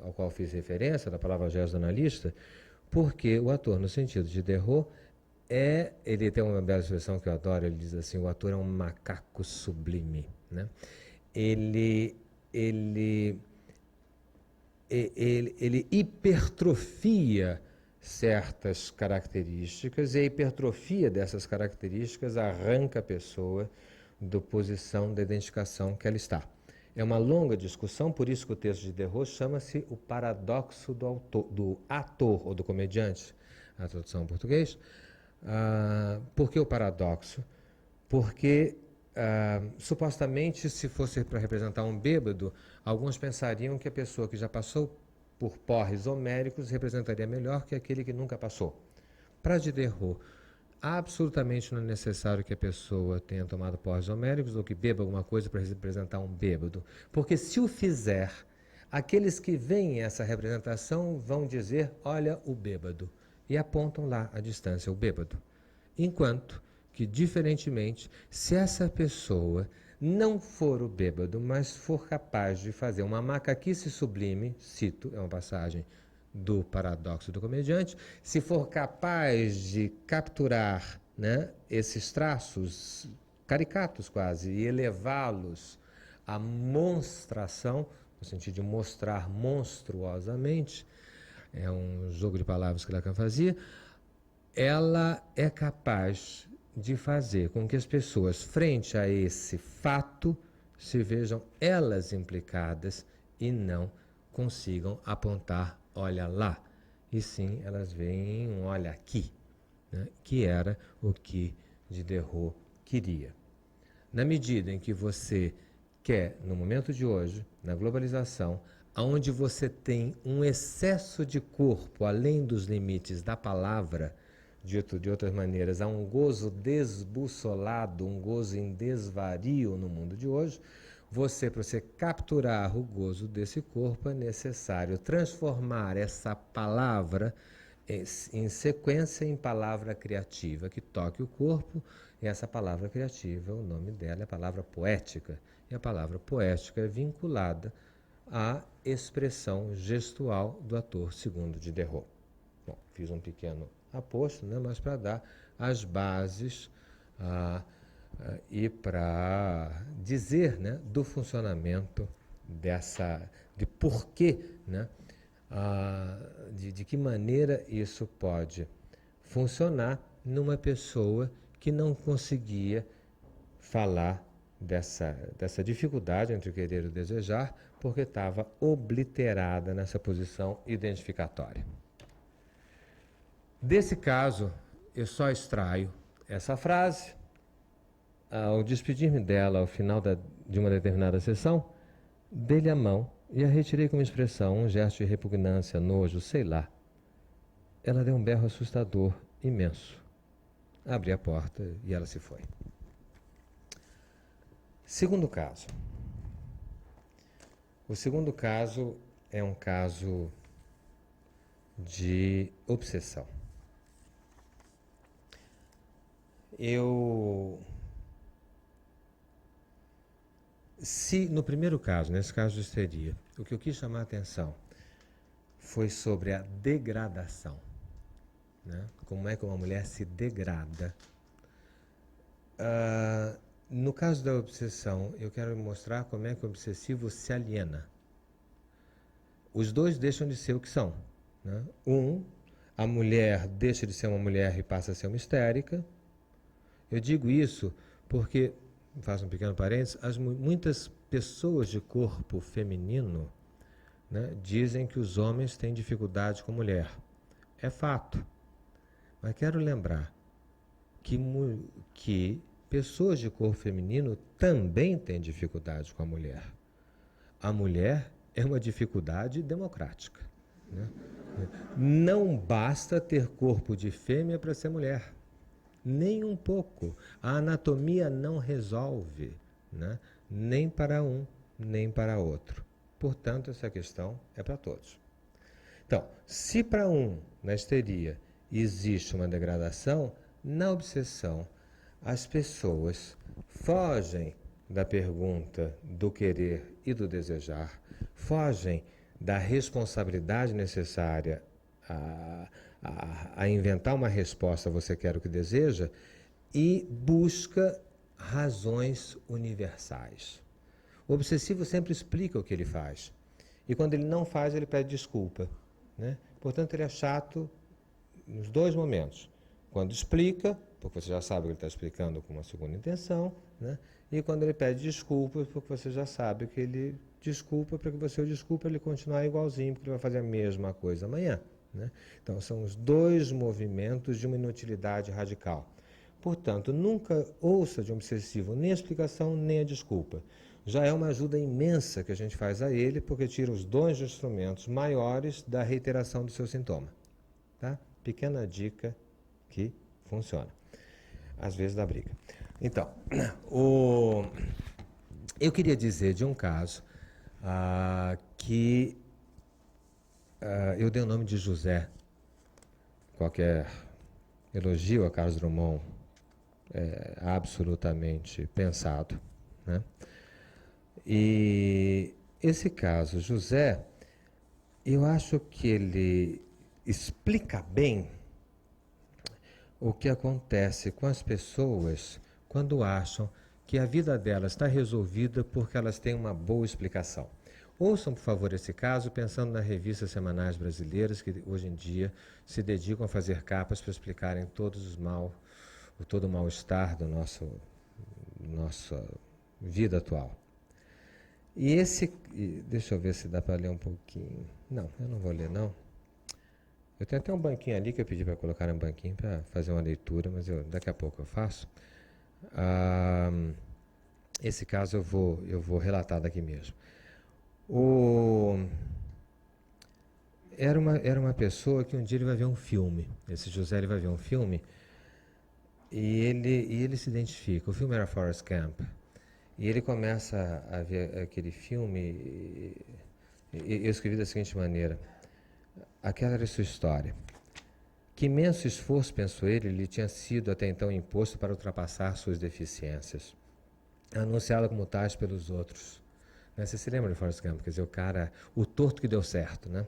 S3: ao qual fiz referência, da palavra gesto analista, porque o ator, no sentido de Diderot, ele tem uma bela expressão que eu adoro, ele diz assim, o ator é um macaco sublime. Né? Ele hipertrofia certas características e a hipertrofia dessas características arranca a pessoa da posição da identificação que ela está. É uma longa discussão, por isso que o texto de Derrot chama-se o paradoxo do ator ou do comediante, a tradução em português. Por que o paradoxo? Porque, supostamente, se fosse para representar um bêbado, alguns pensariam que a pessoa que já passou por porres homéricos representaria melhor que aquele que nunca passou. Para Diderot, absolutamente não é necessário que a pessoa tenha tomado porres homéricos ou que beba alguma coisa para representar um bêbado, porque se o fizer, aqueles que veem essa representação vão dizer, olha o bêbado, e apontam lá à distância o bêbado. Enquanto que, diferentemente, se essa pessoa não for o bêbado, mas for capaz de fazer uma macaquice sublime, cito, é uma passagem do paradoxo do comediante, se for capaz de capturar, né, esses traços caricatos quase e elevá-los à monstração, no sentido de mostrar monstruosamente, é um jogo de palavras que Lacan fazia, ela é capaz de fazer com que as pessoas, frente a esse fato, se vejam elas implicadas e não consigam apontar olha lá, e sim elas veem um olha aqui, né, que era o que Diderot queria. Na medida em que você quer, no momento de hoje, na globalização, onde você tem um excesso de corpo além dos limites da palavra, dito de outras maneiras, há um gozo desbussolado, um gozo em desvario no mundo de hoje, para você capturar o gozo desse corpo, é necessário transformar essa palavra em sequência em palavra criativa, que toque o corpo, e essa palavra criativa, o nome dela é a palavra poética, e a palavra poética é vinculada à expressão gestual do ator segundo Diderot. Bom, fiz um pequeno aposto, né, mas para dar as bases e para dizer, né, do funcionamento de porquê, né, de que maneira isso pode funcionar numa pessoa que não conseguia falar dessa dificuldade entre o querer e o desejar, porque estava obliterada nessa posição identificatória. Desse caso, eu só extraio essa frase. Ao despedir-me dela ao final de uma determinada sessão, dei-lhe a mão e a retirei com uma expressão, um gesto de repugnância, nojo, sei lá. Ela deu um berro assustador, imenso. Abri a porta e ela se foi. Segundo caso. O segundo caso é um caso de obsessão. Se no primeiro caso, nesse caso de histeria, o que eu quis chamar a atenção foi sobre a degradação, né? Como é que uma mulher se degrada. No caso da obsessão, eu quero mostrar como é que o obsessivo se aliena. Os dois deixam de ser o que são, né? A mulher deixa de ser uma mulher e passa a ser uma histérica. Eu digo isso porque, faço um pequeno parênteses, muitas pessoas de corpo feminino, né, dizem que os homens têm dificuldade com mulher. É fato. Mas quero lembrar que pessoas de corpo feminino também têm dificuldade com a mulher. A mulher é uma dificuldade democrática, né? Não basta ter corpo de fêmea para ser mulher. Nem um pouco. A anatomia não resolve, né? Nem para um, nem para outro. Portanto, essa questão é para todos. Então, se para um, na histeria, existe uma degradação, na obsessão, as pessoas fogem da pergunta do querer e do desejar, fogem da responsabilidade necessária a inventar uma resposta, você quer o que deseja, e busca razões universais. O obsessivo sempre explica o que ele faz. E quando ele não faz, ele pede desculpa, né? Portanto, ele é chato nos dois momentos. Quando explica, porque você já sabe que ele está explicando com uma segunda intenção, né? E quando ele pede desculpas, porque você já sabe que ele desculpa, para que você o desculpe, ele continuar igualzinho, porque ele vai fazer a mesma coisa amanhã, né? Então, são os dois movimentos de uma inutilidade radical. Portanto, nunca ouça de um obsessivo nem a explicação, nem a desculpa. Já é uma ajuda imensa que a gente faz a ele, porque tira os dois instrumentos maiores da reiteração do seu sintoma. Tá? Pequena dica que funciona. Às vezes dá briga. Então, eu queria dizer de um caso que eu dei o nome de José. Qualquer elogio a Carlos Drummond é absolutamente pensado, né? E esse caso, José, eu acho que ele explica bem o que acontece com as pessoas quando acham que a vida delas está resolvida porque elas têm uma boa explicação. Ouçam, por favor, esse caso pensando nas revistas semanais brasileiras que hoje em dia se dedicam a fazer capas para explicarem todo o mal-estar da nossa vida atual. E deixa eu ver se dá para ler um pouquinho. Não, eu não vou ler, não. Eu tenho até um banquinho ali que eu pedi para colocar um banquinho para fazer uma leitura, mas daqui a pouco eu faço. Esse caso eu vou relatar daqui mesmo. Era uma pessoa que um dia ele vai ver um filme. Esse José ele vai ver um filme e ele se identifica. O filme era Forrest Gump. E ele começa a ver aquele filme e eu escrevi da seguinte maneira: aquela era a sua história. Que imenso esforço, pensou ele, lhe tinha sido até então imposto para ultrapassar suas deficiências, anunciá-la como tais pelos outros. Né? Você se lembra de Forrest Gump? Quer dizer, o torto que deu certo, né?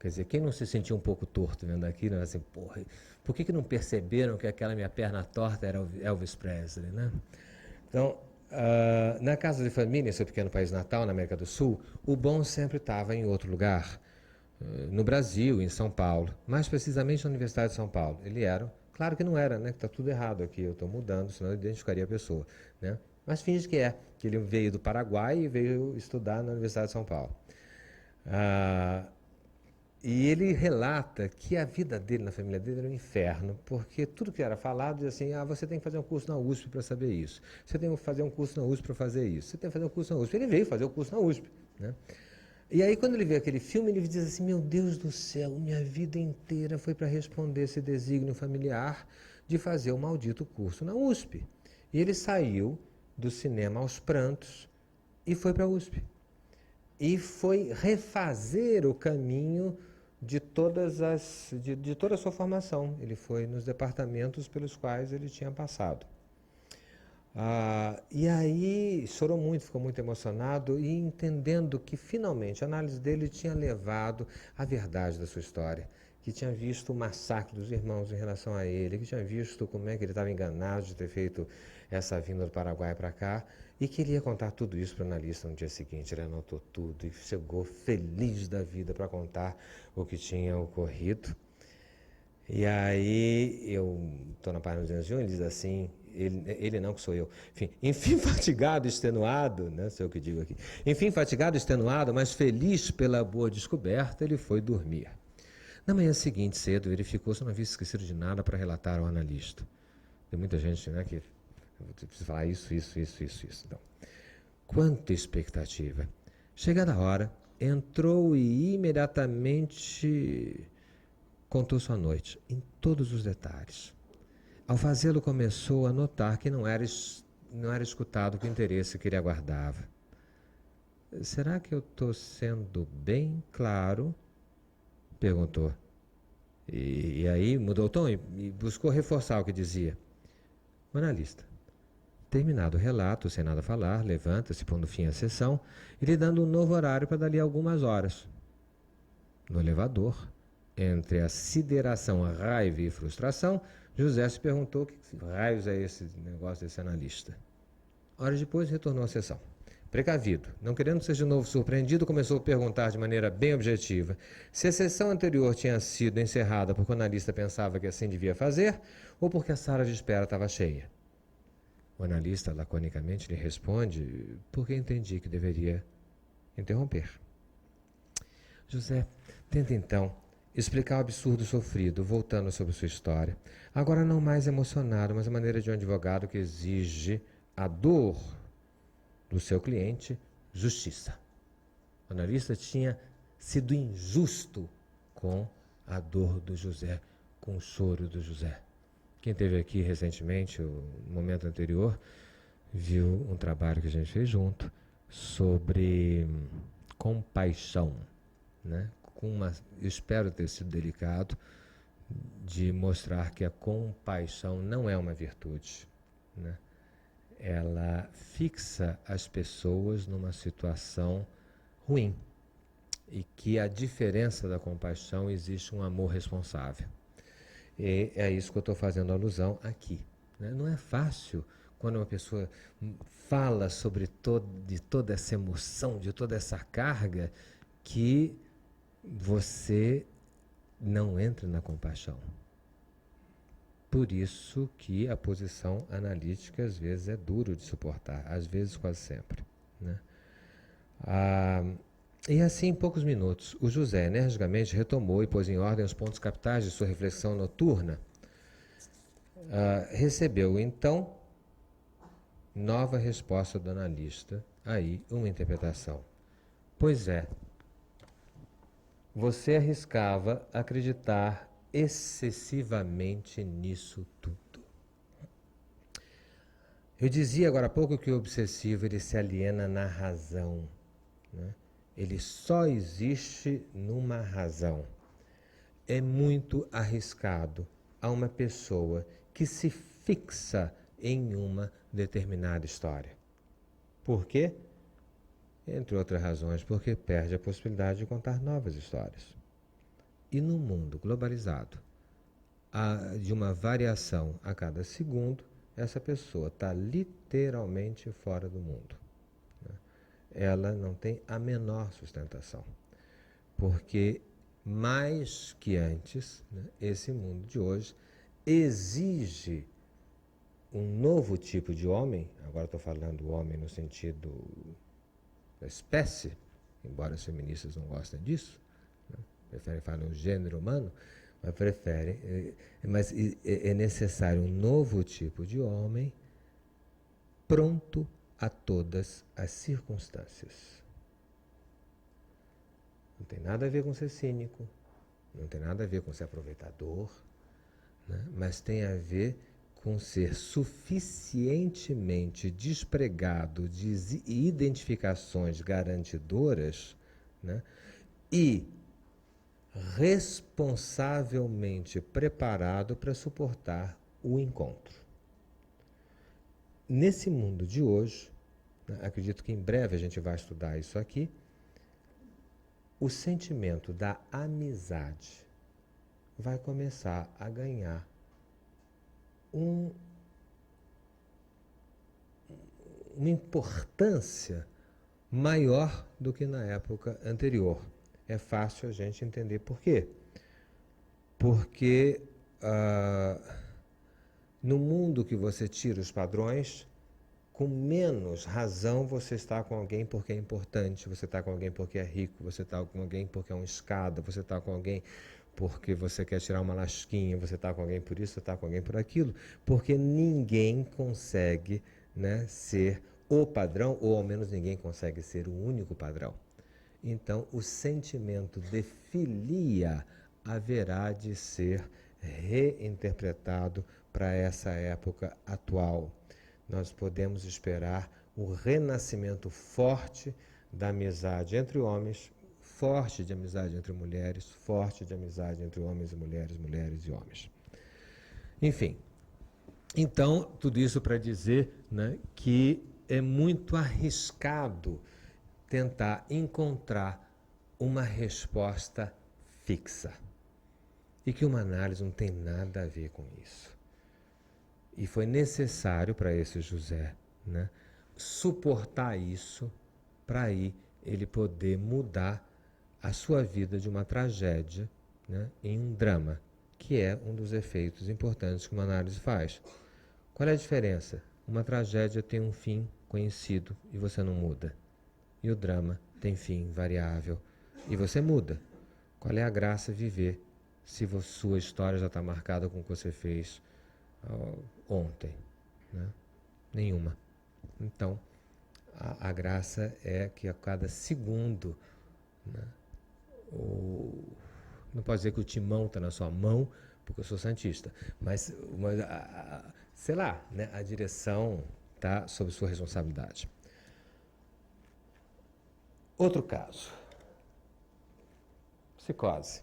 S3: Quer dizer, quem não se sentiu um pouco torto vendo aquilo, assim, porra, por que não perceberam que aquela minha perna torta era Elvis Presley, né? Então, na casa de família, em seu pequeno país natal, na América do Sul, o bom sempre estava em outro lugar. No Brasil, em São Paulo, mais precisamente na Universidade de São Paulo. Ele era, claro que não era, né? Que está tudo errado aqui, eu estou mudando, senão eu identificaria a pessoa, né? Mas finge que ele veio do Paraguai e veio estudar na Universidade de São Paulo. E ele relata que a vida dele, na família dele, era um inferno, porque tudo que era falado dizia assim, você tem que fazer um curso na USP para saber isso, você tem que fazer um curso na USP para fazer isso, você tem que fazer um curso na USP. Ele veio fazer o curso na USP, né? E aí, quando ele vê aquele filme, ele diz assim, meu Deus do céu, minha vida inteira foi para responder esse desígnio familiar de fazer o maldito curso na USP. E ele saiu do cinema aos prantos e foi para a USP. E foi refazer o caminho de toda a sua formação. Ele foi nos departamentos pelos quais ele tinha passado. E aí chorou muito, ficou muito emocionado e entendendo que finalmente a análise dele tinha levado à verdade da sua história, que tinha visto o massacre dos irmãos em relação a ele, que tinha visto como é que ele estava enganado de ter feito essa vinda do Paraguai para cá e queria contar tudo isso para o analista no dia seguinte. Ele anotou tudo e chegou feliz da vida para contar o que tinha ocorrido. E aí eu estou na página 201, ele diz assim, ele não, que sou eu. Enfim, fatigado, extenuado, né, sei o que digo aqui. Enfim, fatigado, extenuado, mas feliz pela boa descoberta, ele foi dormir. Na manhã seguinte, cedo, verificou se não havia esquecido de nada para relatar ao analista. Tem muita gente, né, que precisa falar isso. Então, quanta expectativa. Chegada a hora, entrou e imediatamente contou sua noite, em todos os detalhes. Ao fazê-lo, começou a notar que não era escutado com o interesse que ele aguardava. Será que eu estou sendo bem claro? Perguntou. E aí mudou o tom e buscou reforçar o que dizia. O analista, terminado o relato, sem nada a falar, levanta-se, pondo fim à sessão e lhe dando um novo horário para dali a algumas horas. No elevador, entre a sideração, a raiva e a frustração, José se perguntou que raios é esse negócio desse analista. Horas depois, retornou à sessão. Precavido, não querendo ser de novo surpreendido, começou a perguntar de maneira bem objetiva se a sessão anterior tinha sido encerrada porque o analista pensava que assim devia fazer ou porque a sala de espera estava cheia. O analista laconicamente lhe responde porque entendi que deveria interromper. José tenta então explicar o absurdo sofrido, voltando sobre sua história, agora não mais emocionado, mas a maneira de um advogado que exige a dor do seu cliente, justiça. O analista tinha sido injusto com a dor do José, com o choro do José. Quem esteve aqui recentemente, o momento anterior, viu um trabalho que a gente fez junto sobre compaixão, né? Eu espero ter sido delicado de mostrar que a compaixão não é uma virtude, né? Ela fixa as pessoas numa situação ruim e que a diferença da compaixão existe um amor responsável. E é isso que eu estou fazendo alusão aqui, né? Não é fácil quando uma pessoa fala sobre de toda essa emoção, de toda essa carga, que você não entra na compaixão. Por isso que a posição analítica às vezes é duro de suportar, às vezes quase sempre, né? E assim, em poucos minutos, o José energicamente retomou e pôs em ordem os pontos capitais de sua reflexão noturna. Recebeu, então, nova resposta do analista, aí uma interpretação. Pois é, você arriscava acreditar excessivamente nisso tudo. Eu dizia agora há pouco que o obsessivo ele se aliena na razão, né? Ele só existe numa razão. É muito arriscado a uma pessoa que se fixa em uma determinada história. Por quê? Entre outras razões, porque perde a possibilidade de contar novas histórias. E num mundo globalizado, de uma variação a cada segundo, essa pessoa está literalmente fora do mundo, né? Ela não tem a menor sustentação, porque mais que antes, né, esse mundo de hoje exige um novo tipo de homem. Agora estou falando homem no sentido da espécie, embora os feministas não gostem disso, né? Preferem falar o gênero humano, mas é necessário um novo tipo de homem pronto a todas as circunstâncias. Não tem nada a ver com ser cínico, não tem nada a ver com ser aproveitador, né? Mas tem a ver com ser suficientemente despregado de identificações garantidoras, né? E responsavelmente preparado para suportar o encontro. Nesse mundo de hoje, né, acredito que em breve a gente vai estudar isso aqui, o sentimento da amizade vai começar a ganhar uma importância maior do que na época anterior. É fácil a gente entender por quê. Porque no mundo que você tira os padrões, com menos razão você está com alguém porque é importante, você está com alguém porque é rico, você está com alguém porque é um escada, você está com alguém porque você quer tirar uma lasquinha, você está com alguém por isso, você está com alguém por aquilo, porque ninguém consegue, né, ser o padrão, ou ao menos ninguém consegue ser o único padrão. Então, o sentimento de filia haverá de ser reinterpretado para essa época atual. Nós podemos esperar o renascimento forte da amizade entre homens, forte de amizade entre mulheres, forte de amizade entre homens e mulheres, mulheres e homens. Enfim, então, tudo isso para dizer, né, que é muito arriscado tentar encontrar uma resposta fixa. E que uma análise não tem nada a ver com isso. E foi necessário para esse José, né, suportar isso para aí ele poder mudar a sua vida de uma tragédia, né, em um drama, que é um dos efeitos importantes que uma análise faz. Qual é a diferença? Uma tragédia tem um fim conhecido e você não muda. E o drama tem fim variável e você muda. Qual é a graça viver se sua história já está marcada com o que você fez ontem? Né? Nenhuma. Então, a graça é que a cada segundo, né, não pode dizer que o timão está na sua mão, porque eu sou santista, mas sei lá, né, a direção está sob sua responsabilidade. Outro caso. Psicose.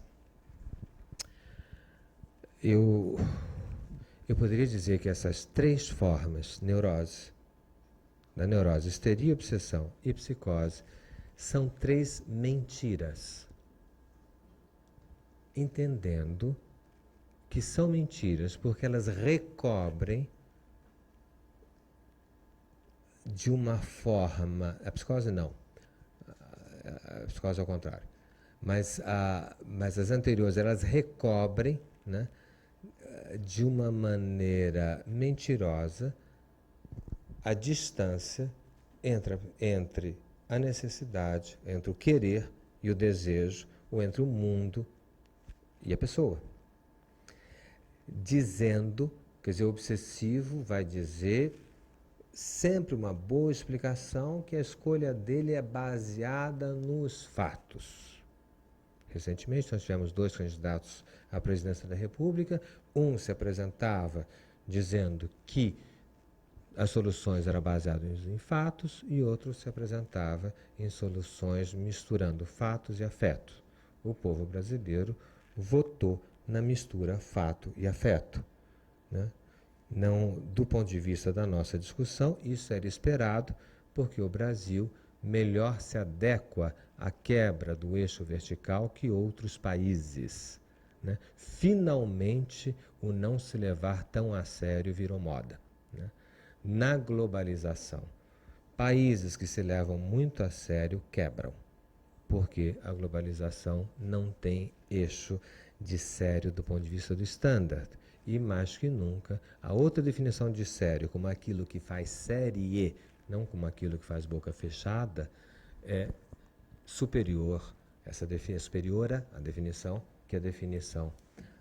S3: Eu poderia dizer que essas três formas, da neurose, histeria, obsessão e psicose, são três mentiras. Entendendo que são mentiras porque elas recobrem de uma forma... A psicose não. A psicose é ao contrário. Mas as anteriores, elas recobrem, né, de uma maneira mentirosa a distância entre a necessidade, entre o querer e o desejo, ou entre o mundo e a pessoa. Dizendo, quer dizer, o obsessivo vai dizer sempre uma boa explicação que a escolha dele é baseada nos fatos. Recentemente nós tivemos 2 candidatos à presidência da República, um se apresentava dizendo que as soluções eram baseadas em fatos e outro se apresentava em soluções misturando fatos e afeto. O povo brasileiro votou na mistura fato e afeto, né? Não, do ponto de vista da nossa discussão, isso era esperado, porque o Brasil melhor se adequa à quebra do eixo vertical que outros países, né? Finalmente, o não se levar tão a sério virou moda, né? Na globalização, países que se levam muito a sério quebram, porque a globalização não tem eixo de sério do ponto de vista do standard. E, mais que nunca, a outra definição de sério, como aquilo que faz série, não como aquilo que faz boca fechada, é superior, é superior à definição, que é a definição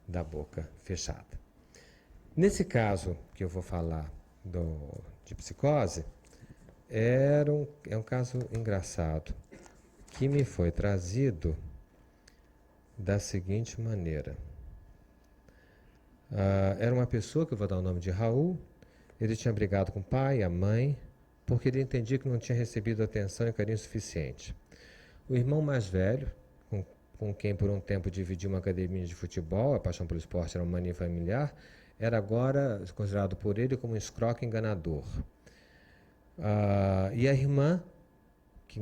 S3: da boca fechada. Nesse caso que eu vou falar de psicose, é um caso engraçado, que me foi trazido da seguinte maneira. Era uma pessoa, que eu vou dar o nome de Raul, ele tinha brigado com o pai e a mãe, porque ele entendia que não tinha recebido atenção e carinho suficiente. O irmão mais velho, com quem por um tempo dividiu uma academia de futebol, a paixão pelo esporte era uma mania familiar, era agora considerado por ele como um escroque enganador. E a irmã, que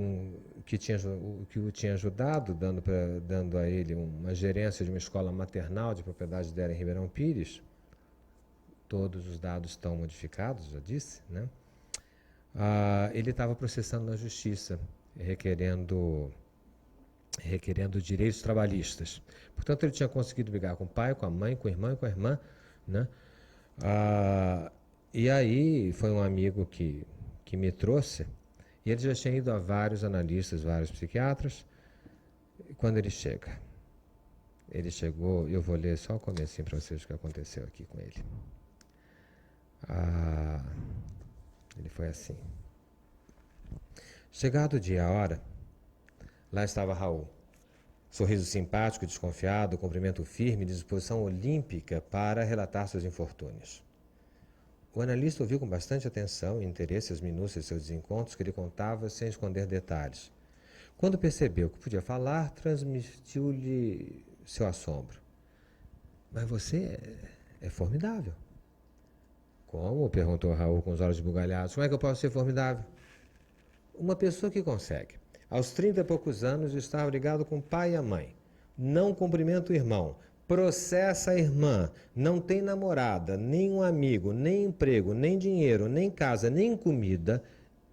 S3: o tinha ajudado, dando a ele uma gerência de uma escola maternal de propriedade dela em Ribeirão Pires. Todos os dados estão modificados, já disse, né? Ele estava processando na justiça, requerendo direitos trabalhistas. Portanto, ele tinha conseguido brigar com o pai, com a mãe, com o irmão e com a irmã, né? E aí foi um amigo que me trouxe. E ele já tinha ido a vários analistas, vários psiquiatras. E quando ele chegou, eu vou ler só o comecinho para vocês o que aconteceu aqui com ele. Ele foi assim. Chegado o dia e a hora, lá estava Raul. Sorriso simpático, desconfiado, cumprimento firme, disposição olímpica para relatar seus infortúnios. O analista ouviu com bastante atenção e interesse as minúcias de seus desencontros que ele contava sem esconder detalhes. Quando percebeu que podia falar, transmitiu-lhe seu assombro. Mas você é formidável. Como? Perguntou Raul com os olhos esbugalhados. Como é que eu posso ser formidável? Uma pessoa que consegue, aos 30 e poucos anos, estar ligado com o pai e a mãe. Não cumprimenta o irmão. Processa a irmã, não tem namorada, nem um amigo, nem emprego, nem dinheiro, nem casa, nem comida,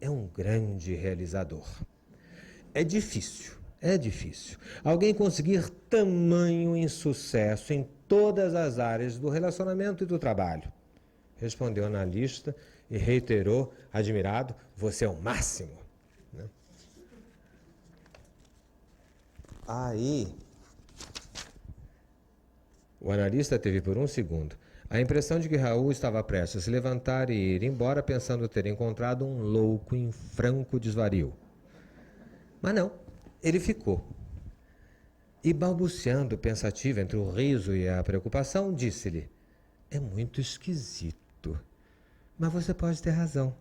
S3: é um grande realizador. É difícil. Alguém conseguir tamanho insucesso em todas as áreas do relacionamento e do trabalho. Respondeu o analista e reiterou, admirado, você é o máximo. Né? Aí, o analista teve por um segundo a impressão de que Raul estava prestes a se levantar e ir embora pensando ter encontrado um louco em franco desvario. Mas não, ele ficou. E balbuciando, pensativo entre o riso e a preocupação, disse-lhe, é muito esquisito, mas você pode ter razão.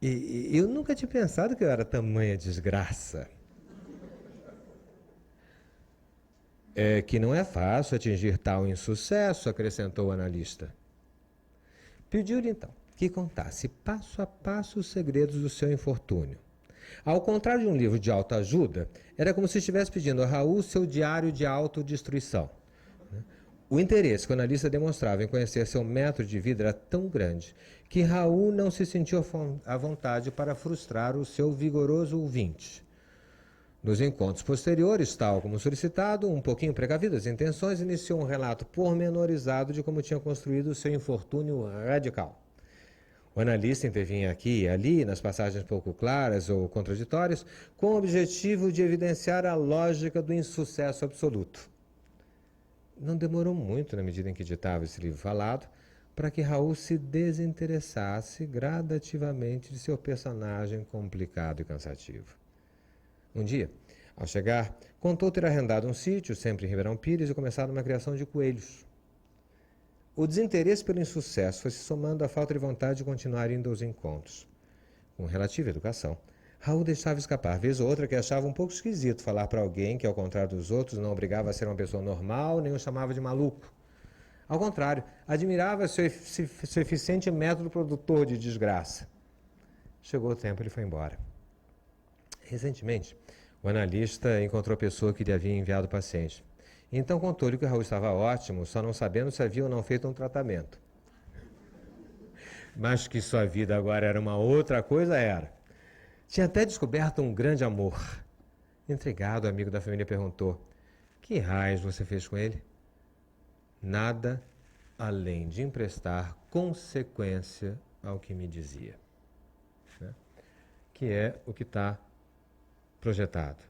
S3: E eu nunca tinha pensado que eu era tamanha desgraça. É que não é fácil atingir tal insucesso, acrescentou o analista. Pediu-lhe então que contasse passo a passo os segredos do seu infortúnio. Ao contrário de um livro de autoajuda, era como se estivesse pedindo a Raul seu diário de autodestruição. O interesse que o analista demonstrava em conhecer seu método de vida era tão grande que Raul não se sentiu à vontade para frustrar o seu vigoroso ouvinte. Nos encontros posteriores, tal como solicitado, um pouquinho precavido das intenções, iniciou um relato pormenorizado de como tinha construído o seu infortúnio radical. O analista intervinha aqui e ali, nas passagens pouco claras ou contraditórias, com o objetivo de evidenciar a lógica do insucesso absoluto. Não demorou muito, na medida em que ditava esse livro falado, para que Raul se desinteressasse gradativamente de seu personagem complicado e cansativo. Um dia, ao chegar, contou ter arrendado um sítio, sempre em Ribeirão Pires, e começado uma criação de coelhos. O desinteresse pelo insucesso foi se somando à falta de vontade de continuar indo aos encontros. Com relativa educação, Raul deixava escapar, vez ou outra, que achava um pouco esquisito falar para alguém que, ao contrário dos outros, não obrigava a ser uma pessoa normal, nem o chamava de maluco. Ao contrário, admirava seu eficiente método produtor de desgraça. Chegou o tempo e ele foi embora. Recentemente, o analista encontrou a pessoa que lhe havia enviado o paciente. Então contou-lhe que o Raul estava ótimo, só não sabendo se havia ou não feito um tratamento. Mas que sua vida agora era uma outra coisa, era. Tinha até descoberto um grande amor. Intrigado, o amigo da família perguntou, que raios você fez com ele? Nada além de emprestar consequência ao que me dizia. Né? Que é o que está projetado.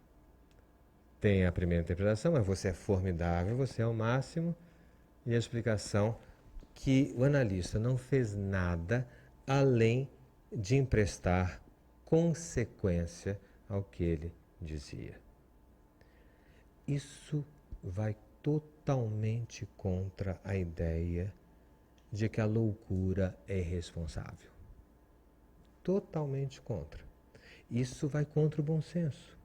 S3: Tem a primeira interpretação, mas você é formidável, você é o máximo, e a explicação que o analista não fez nada além de emprestar consequência ao que ele dizia. Isso vai totalmente contra a ideia de que a loucura é irresponsável. Totalmente contra. Isso vai contra o bom senso.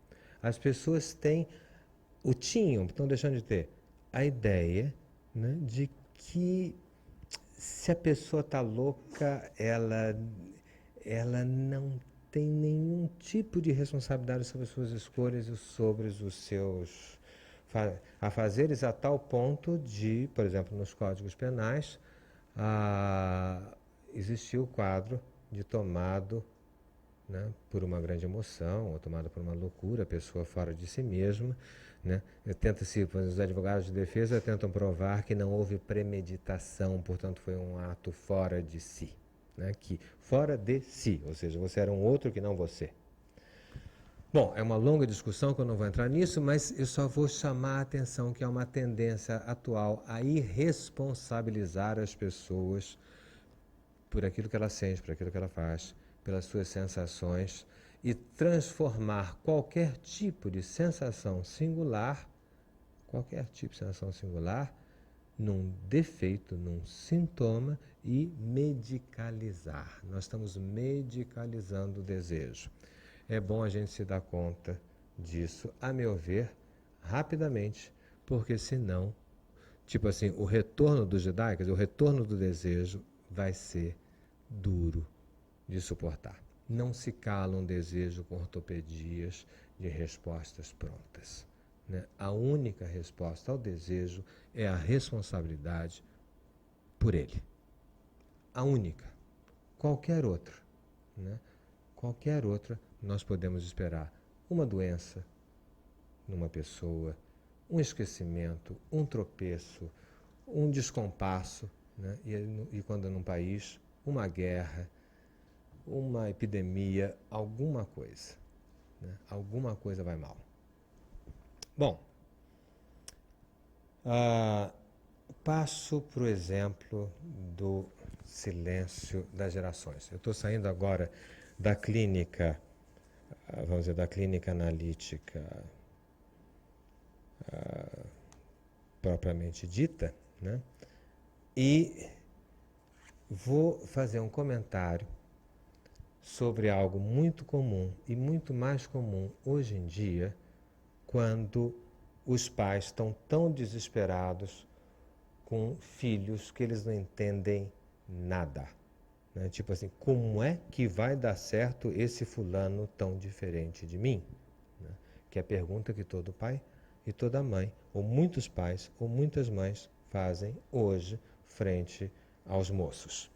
S3: As pessoas estão deixando de ter a ideia, né, de que se a pessoa está louca, ela não tem nenhum tipo de responsabilidade sobre as suas escolhas e sobre os seus afazeres, a tal ponto de, por exemplo, nos códigos penais, existiu o quadro de tomado, né, por uma grande emoção, ou tomada por uma loucura, a pessoa fora de si mesma, né, os advogados de defesa tentam provar que não houve premeditação, portanto foi um ato fora de si, né, fora de si, ou seja, você era um outro que não você. Bom, é uma longa discussão que eu não vou entrar nisso, mas eu só vou chamar a atenção que há uma tendência atual a irresponsabilizar as pessoas por aquilo que ela sente, por aquilo que ela faz, pelas suas sensações, e transformar qualquer tipo de sensação singular, num defeito, num sintoma, e medicalizar. Nós estamos medicalizando o desejo. É bom a gente se dar conta disso, a meu ver, rapidamente, porque senão, o retorno do Jedi, quer dizer, o retorno do desejo vai ser duro de suportar. Não se cala um desejo com ortopedias de respostas prontas. Né? A única resposta ao desejo é a responsabilidade por ele. A única. Qualquer outra, né? Qualquer outra nós podemos esperar uma doença numa pessoa, um esquecimento, um tropeço, um descompasso, né? E quando num país, uma guerra, uma epidemia, alguma coisa, né? Alguma coisa vai mal. Bom, passo para o exemplo do silêncio das gerações. Eu estou saindo agora da clínica, vamos dizer, da clínica analítica propriamente dita, né? E vou fazer um comentário sobre algo muito comum e muito mais comum hoje em dia, quando os pais estão tão desesperados com filhos que eles não entendem nada. Né? Tipo assim, como é que vai dar certo esse fulano tão diferente de mim? Né? Que é a pergunta que todo pai e toda mãe, ou muitos pais ou muitas mães fazem hoje frente aos moços.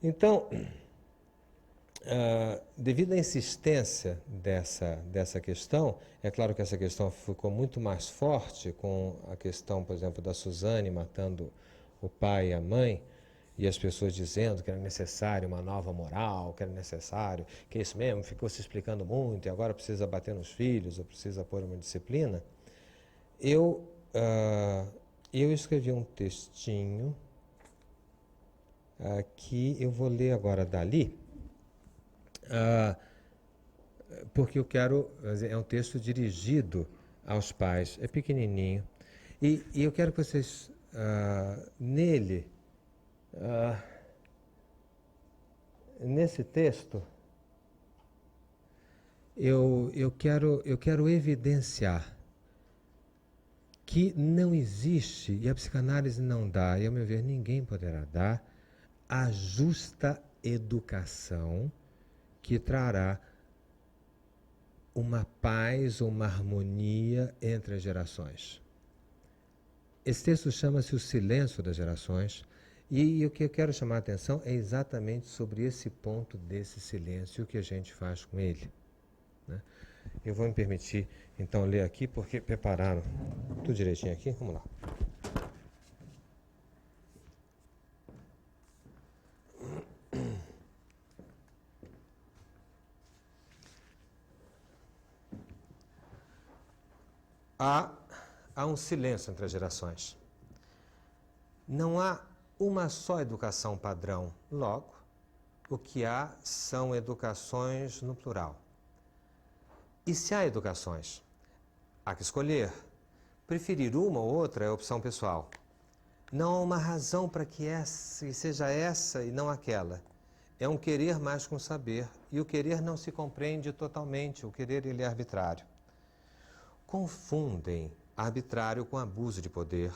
S3: Então, devido à insistência dessa questão, é claro que essa questão ficou muito mais forte com a questão, por exemplo, da Suzane matando o pai e a mãe, e as pessoas dizendo que era necessário uma nova moral, que era necessário, que é isso mesmo, ficou se explicando muito, e agora precisa bater nos filhos, ou precisa pôr uma disciplina. Eu escrevi um textinho que eu vou ler agora dali, porque eu quero, é um texto dirigido aos pais, é pequenininho, e eu quero que vocês, nele, nesse texto, eu quero evidenciar que não existe, e a psicanálise não dá, e ao meu ver ninguém poderá dar, a justa educação que trará uma paz, uma harmonia entre as gerações. Esse texto chama-se O Silêncio das Gerações, e o que eu quero chamar a atenção é exatamente sobre esse ponto desse silêncio, o que a gente faz com ele. Né? Eu vou me permitir, então, ler aqui, porque prepararam tudo direitinho aqui. Vamos lá. Há um silêncio entre as gerações. Não há uma só educação padrão. Logo, o que há são educações no plural. E se há educações, há que escolher. Preferir uma ou outra é opção pessoal. Não há uma razão para que seja essa e não aquela. É um querer mais com saber, e o querer não se compreende totalmente, o querer ele é arbitrário. Confundem arbitrário com abuso de poder,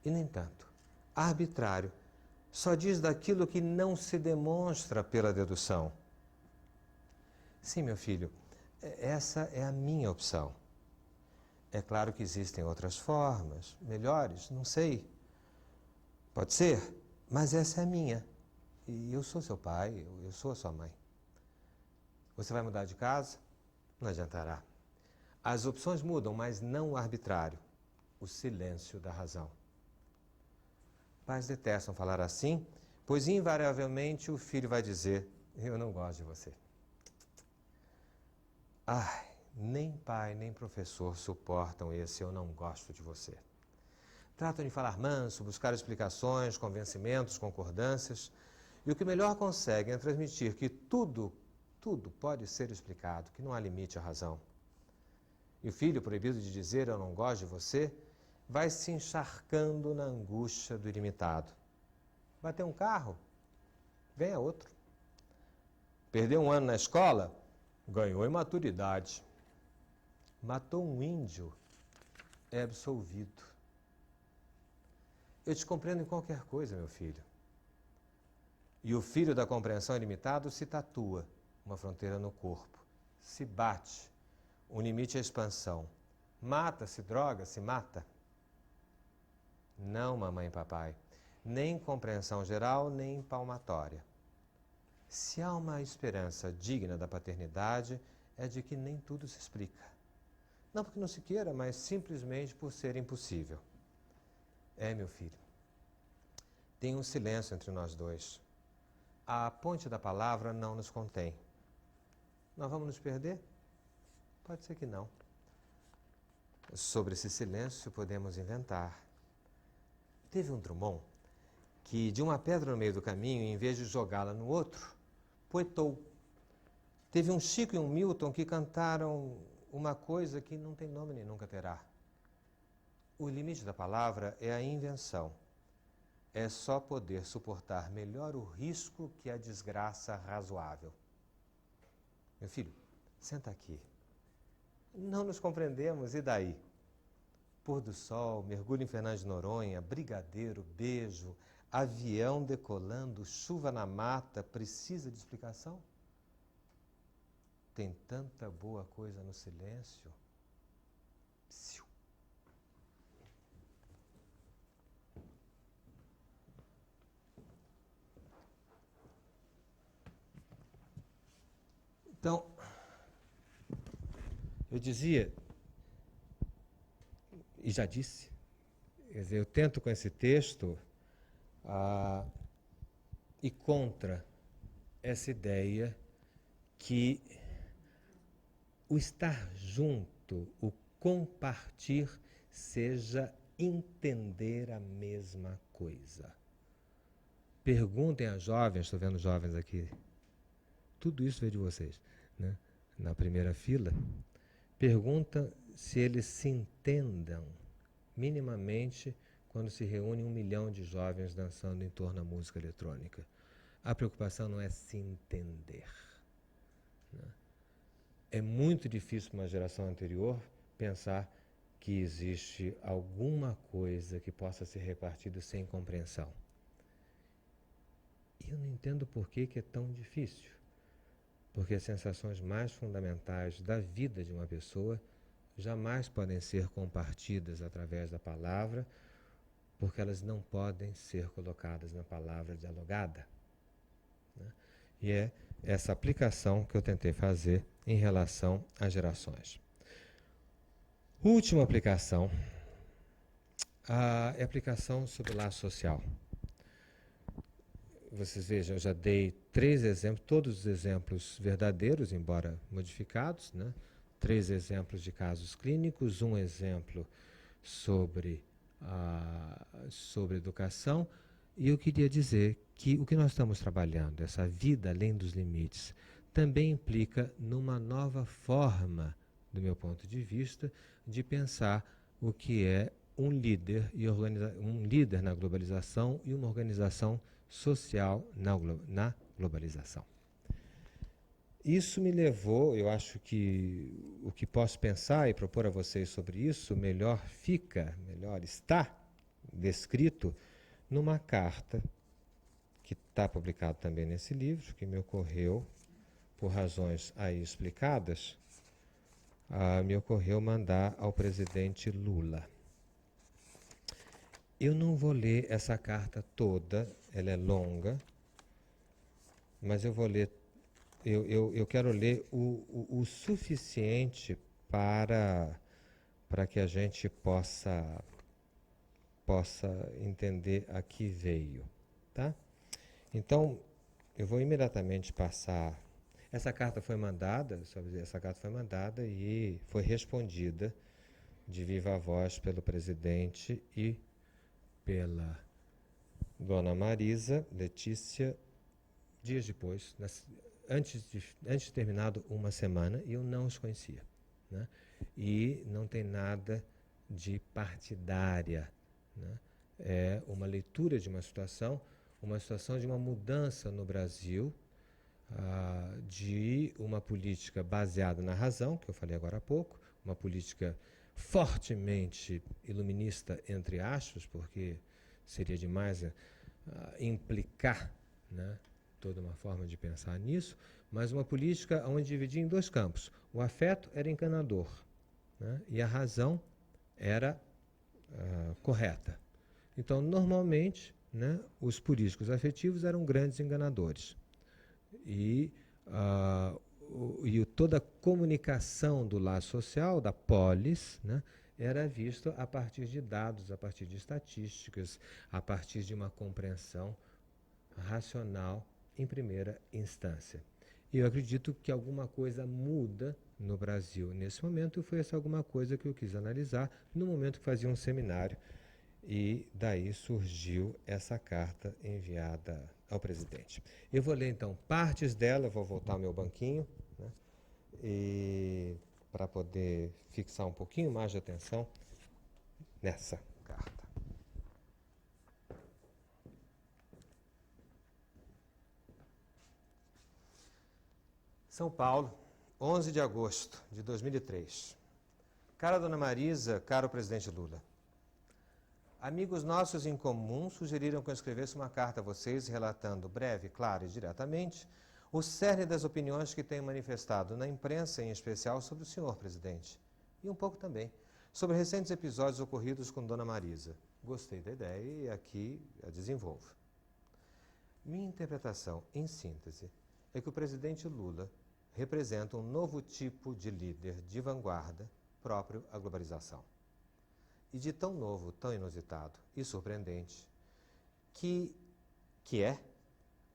S3: e nem tanto. Arbitrário só diz daquilo que não se demonstra pela dedução. Sim, meu filho, essa é a minha opção. É claro que existem outras formas, melhores, não sei. Pode ser, mas essa é a minha. E eu sou seu pai, eu sou a sua mãe. Você vai mudar de casa? Não adiantará. As opções mudam, mas não o arbitrário, o silêncio da razão. Pais detestam falar assim, pois invariavelmente o filho vai dizer: eu não gosto de você. Ai, nem pai nem professor suportam esse eu não gosto de você. Tratam de falar manso, buscar explicações, convencimentos, concordâncias, e o que melhor conseguem é transmitir que tudo pode ser explicado, que não há limite à razão. E o filho, proibido de dizer eu não gosto de você, vai se encharcando na angústia do ilimitado. Bateu um carro? Ganha outro. Perdeu um ano na escola? Ganhou em maturidade. Matou um índio? É absolvido. Eu te compreendo em qualquer coisa, meu filho. E o filho da compreensão ilimitada se tatua uma fronteira no corpo. Se bate. O limite é a expansão. Mata, se droga, se mata. Não, mamãe e papai. Nem compreensão geral, nem palmatória. Se há uma esperança digna da paternidade, é de que nem tudo se explica. Não porque não se queira, mas simplesmente por ser impossível. Meu filho, tem um silêncio entre nós dois. A ponte da palavra não nos contém. Nós vamos nos perder? Pode ser que não. Sobre esse silêncio podemos inventar. Teve um Drummond que, de uma pedra no meio do caminho, em vez de jogá-la no outro, poetou. Teve um Chico e um Milton que cantaram uma coisa que não tem nome nem nunca terá. O limite da palavra é a invenção. É só poder suportar melhor o risco que a desgraça razoável. Meu filho, senta aqui. Não nos compreendemos, e daí? Pôr do sol, mergulho em Fernando de Noronha, brigadeiro, beijo, avião decolando, chuva na mata, precisa de explicação? Tem tanta boa coisa no silêncio. Psiu. Então, eu dizia, e já disse, quer dizer, eu tento com esse texto ir contra essa ideia que o estar junto, o compartir, seja entender a mesma coisa. Perguntem a jovens, estou vendo jovens aqui, tudo isso veio de vocês, né? Na primeira fila, pergunta se eles se entendam minimamente quando se reúne 1 milhão de jovens dançando em torno à música eletrônica. A preocupação não é se entender, né? É muito difícil para uma geração anterior pensar que existe alguma coisa que possa ser repartida sem compreensão. E eu não entendo por que é tão difícil. Porque as sensações mais fundamentais da vida de uma pessoa jamais podem ser compartidas através da palavra, porque elas não podem ser colocadas na palavra dialogada, né? E é essa aplicação que eu tentei fazer em relação às gerações. Última aplicação, é a aplicação sobre o laço social. Vocês vejam, eu já dei 3 exemplos, todos os exemplos verdadeiros, embora modificados, né? 3 exemplos de casos clínicos, um exemplo sobre educação, e eu queria dizer que o que nós estamos trabalhando, essa vida além dos limites, também implica numa nova forma, do meu ponto de vista, de pensar o que é um líder na globalização e uma organização social na globalização. Isso me levou, eu acho que o que posso pensar e propor a vocês sobre isso, melhor está descrito numa carta que está publicada também nesse livro, que me ocorreu, por razões aí explicadas, me ocorreu mandar ao presidente Lula. Eu não vou ler essa carta toda, ela é longa, mas eu vou ler, eu quero ler o suficiente para que a gente possa entender a que veio, tá? Então, eu vou imediatamente passar. Essa carta foi mandada, e foi respondida de viva voz pelo presidente e pela Dona Marisa Letícia, dias depois, antes de terminado uma semana, e eu não os conhecia, né? E não tem nada de partidária, né? É uma leitura de uma situação de uma mudança no Brasil, de uma política baseada na razão, que eu falei agora há pouco, uma política fortemente iluminista, entre aspas, porque seria demais implicar, né, toda uma forma de pensar nisso, mas uma política onde dividia em 2 campos. O afeto era enganador, né, e a razão era correta. Então, normalmente, né, os políticos afetivos eram grandes enganadores. E toda a comunicação do laço social, da polis, né, era visto a partir de dados, a partir de estatísticas, a partir de uma compreensão racional em primeira instância. E eu acredito que alguma coisa muda no Brasil nesse momento, e foi essa alguma coisa que eu quis analisar no momento que fazia um seminário, e daí surgiu essa carta enviada ao presidente. Eu vou ler então partes dela, vou voltar ao meu banquinho, né, e para poder fixar um pouquinho mais de atenção nessa carta. São Paulo, 11 de agosto de 2003. Cara Dona Marisa, caro presidente Lula. Amigos nossos em comum sugeriram que eu escrevesse uma carta a vocês relatando breve, claro e diretamente o cerne das opiniões que tenho manifestado na imprensa, em especial sobre o senhor presidente, e um pouco também sobre recentes episódios ocorridos com Dona Marisa. Gostei da ideia e aqui a desenvolvo. Minha interpretação, em síntese, é que o presidente Lula representa um novo tipo de líder de vanguarda próprio à globalização. E de tão novo, tão inusitado e surpreendente, que é,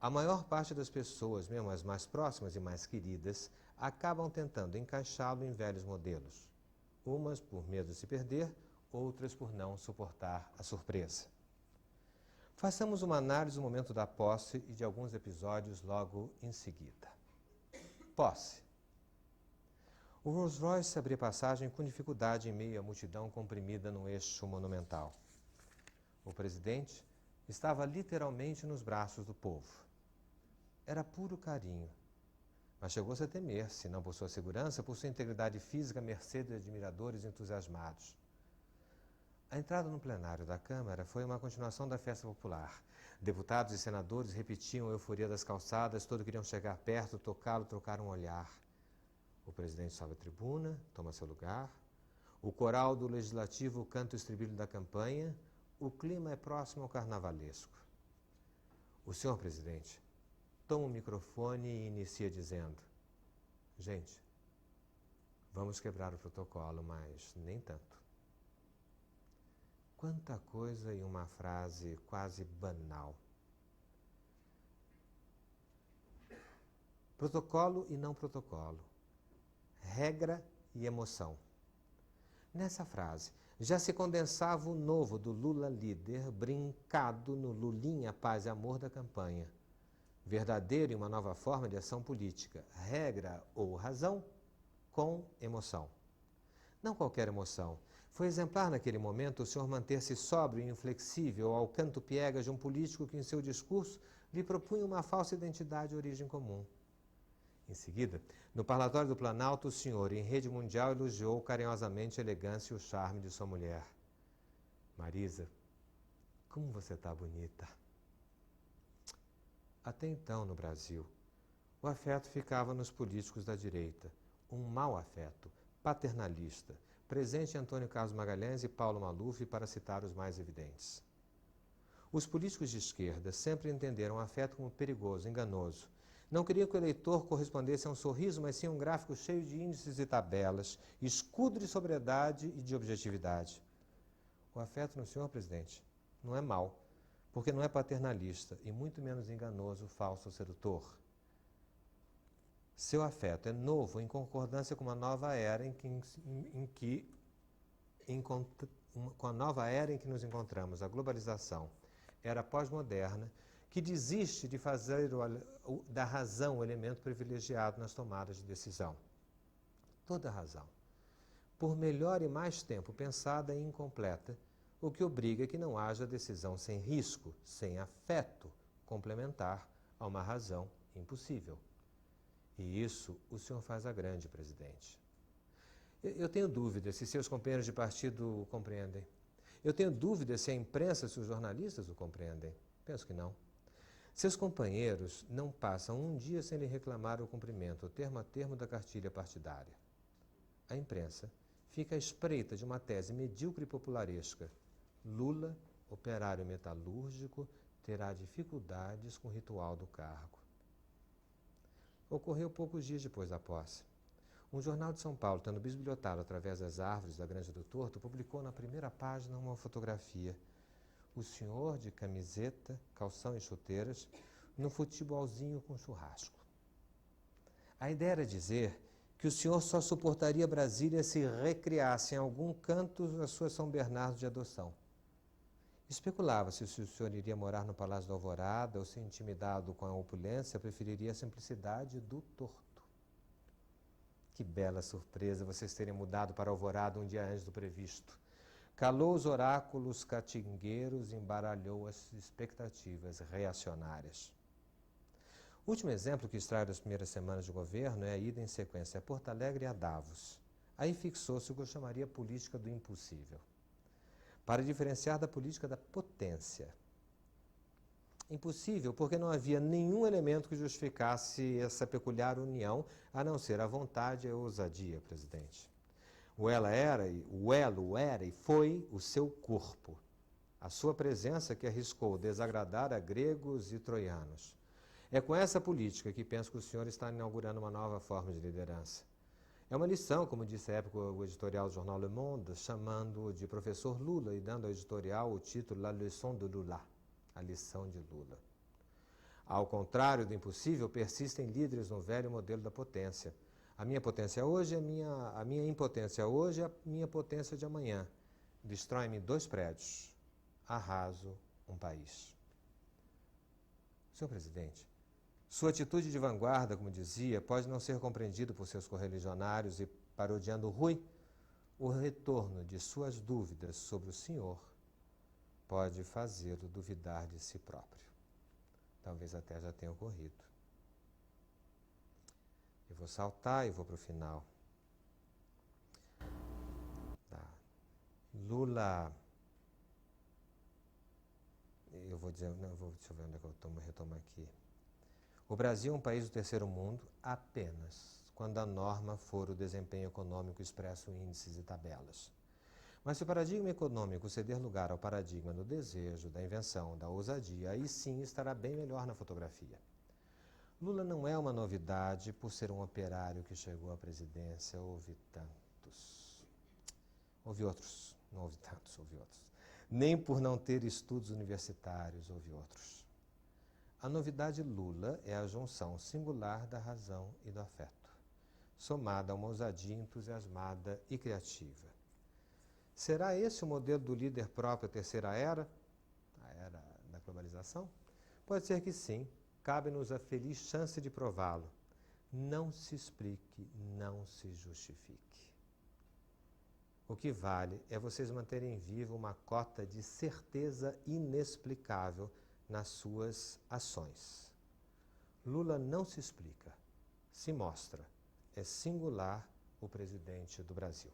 S3: a maior parte das pessoas, mesmo as mais próximas e mais queridas, acabam tentando encaixá-lo em velhos modelos. Umas por medo de se perder, outras por não suportar a surpresa. Façamos uma análise do momento da posse e de alguns episódios logo em seguida. Posse. O Rolls Royce abria passagem com dificuldade em meio à multidão comprimida no eixo monumental. O presidente estava literalmente nos braços do povo. Era puro carinho, mas chegou-se a temer, se não por sua segurança, por sua integridade física à mercê de admiradores entusiasmados. A entrada no plenário da Câmara foi uma continuação da festa popular. Deputados e senadores repetiam a euforia das calçadas, todos queriam chegar perto, tocá-lo, trocar um olhar. O presidente sobe à tribuna, toma seu lugar. O coral do Legislativo canta o estribilho da campanha. O clima é próximo ao carnavalesco. O senhor presidente toma o microfone e inicia dizendo: gente, vamos quebrar o protocolo, mas nem tanto. Quanta coisa em uma frase quase banal. Protocolo e não protocolo. Regra e emoção. Nessa frase, já se condensava o novo do Lula líder, brincado no Lulinha Paz e Amor da campanha. Verdadeiro e uma nova forma de ação política. Regra ou razão com emoção. Não qualquer emoção. Foi exemplar naquele momento o senhor manter-se sóbrio e inflexível ao canto piegas de um político que em seu discurso lhe propunha uma falsa identidade de origem comum. Em seguida, no parlatório do Planalto, o senhor, em rede mundial, elogiou carinhosamente a elegância e o charme de sua mulher. Marisa, como você está bonita. Até então, no Brasil, o afeto ficava nos políticos da direita, um mau afeto, paternalista, presente em Antônio Carlos Magalhães e Paulo Maluf, para citar os mais evidentes. Os políticos de esquerda sempre entenderam o afeto como perigoso, enganoso. Não queriam que o eleitor correspondesse a um sorriso, mas sim a um gráfico cheio de índices e tabelas, escudo de sobriedade e de objetividade. O afeto no senhor presidente não é mau, porque não é paternalista e muito menos enganoso, falso ou sedutor. Seu afeto é novo em concordância com uma nova era com a nova era em que nos encontramos, a globalização, era pós-moderna, que desiste de fazer da razão o elemento privilegiado nas tomadas de decisão. Toda razão, por melhor e mais tempo pensada e incompleta, o que obriga que não haja decisão sem risco, sem afeto complementar a uma razão impossível. E isso o senhor faz a grande, presidente. Eu tenho dúvidas se seus companheiros de partido o compreendem. Eu tenho dúvidas se a imprensa, se os jornalistas o compreendem. Penso que não. Seus companheiros não passam um dia sem lhe reclamar o cumprimento, termo a termo, da cartilha partidária. A imprensa fica à espreita de uma tese medíocre e popularesca. Lula, operário metalúrgico, terá dificuldades com o ritual do cargo. ocorreu poucos dias depois da posse. Um jornal de São Paulo, tendo bisbilhotado através das árvores da Granja do Torto, publicou na primeira página uma fotografia. O senhor de camiseta, calção e chuteiras, no futebolzinho com churrasco. A ideia era dizer que o senhor só suportaria Brasília se recriasse em algum canto a sua São Bernardo de adoção. Especulava-se se o senhor iria morar no Palácio da Alvorada ou, se intimidado com a opulência, preferiria a simplicidade do Torto. Que bela surpresa vocês terem mudado para Alvorada um dia antes do previsto. Calou os oráculos catingueiros e embaralhou as expectativas reacionárias. O último exemplo que extraio das primeiras semanas de governo é a ida em sequência a Porto Alegre e a Davos. Aí fixou-se o que eu chamaria política do impossível, para diferenciar da política da potência. Impossível porque não havia nenhum elemento que justificasse essa peculiar união, a não ser a vontade e a ousadia, presidente. O elo era e foi o seu corpo, a sua presença que arriscou desagradar a gregos e troianos. É com essa política que penso que o senhor está inaugurando uma nova forma de liderança. É uma lição, como disse à época o editorial do jornal Le Monde, chamando-o de professor Lula e dando ao editorial o título La Leçon de Lula, a lição de Lula. Ao contrário do impossível, persistem líderes no velho modelo da potência. A minha potência hoje é a minha impotência hoje é a minha potência de amanhã. Destrói-me 2 prédios, arraso um país. Senhor presidente, sua atitude de vanguarda, como dizia, pode não ser compreendido por seus correligionários e, parodiando Rui, o retorno de suas dúvidas sobre o senhor pode fazê-lo duvidar de si próprio. Talvez até já tenha ocorrido. Eu vou saltar e vou para o final. Tá. Lula... Eu vou dizer... Não, deixa eu ver onde é que eu retomo aqui. O Brasil é um país do terceiro mundo apenas quando a norma for o desempenho econômico expresso em índices e tabelas. Mas se o paradigma econômico ceder lugar ao paradigma do desejo, da invenção, da ousadia, aí sim estará bem melhor na fotografia. Lula não é uma novidade por ser um operário que chegou à presidência, houve tantos. Houve outros, não houve tantos, houve outros. Nem por não ter estudos universitários, houve outros. A novidade Lula é a junção singular da razão e do afeto, somada a uma ousadia entusiasmada e criativa. Será esse o modelo do líder próprio à terceira era? A era da globalização? Pode ser que sim. Cabe-nos a feliz chance de prová-lo. Não se explique, não se justifique. O que vale é vocês manterem viva uma cota de certeza inexplicável nas suas ações. Lula não se explica, se mostra. É singular o presidente do Brasil.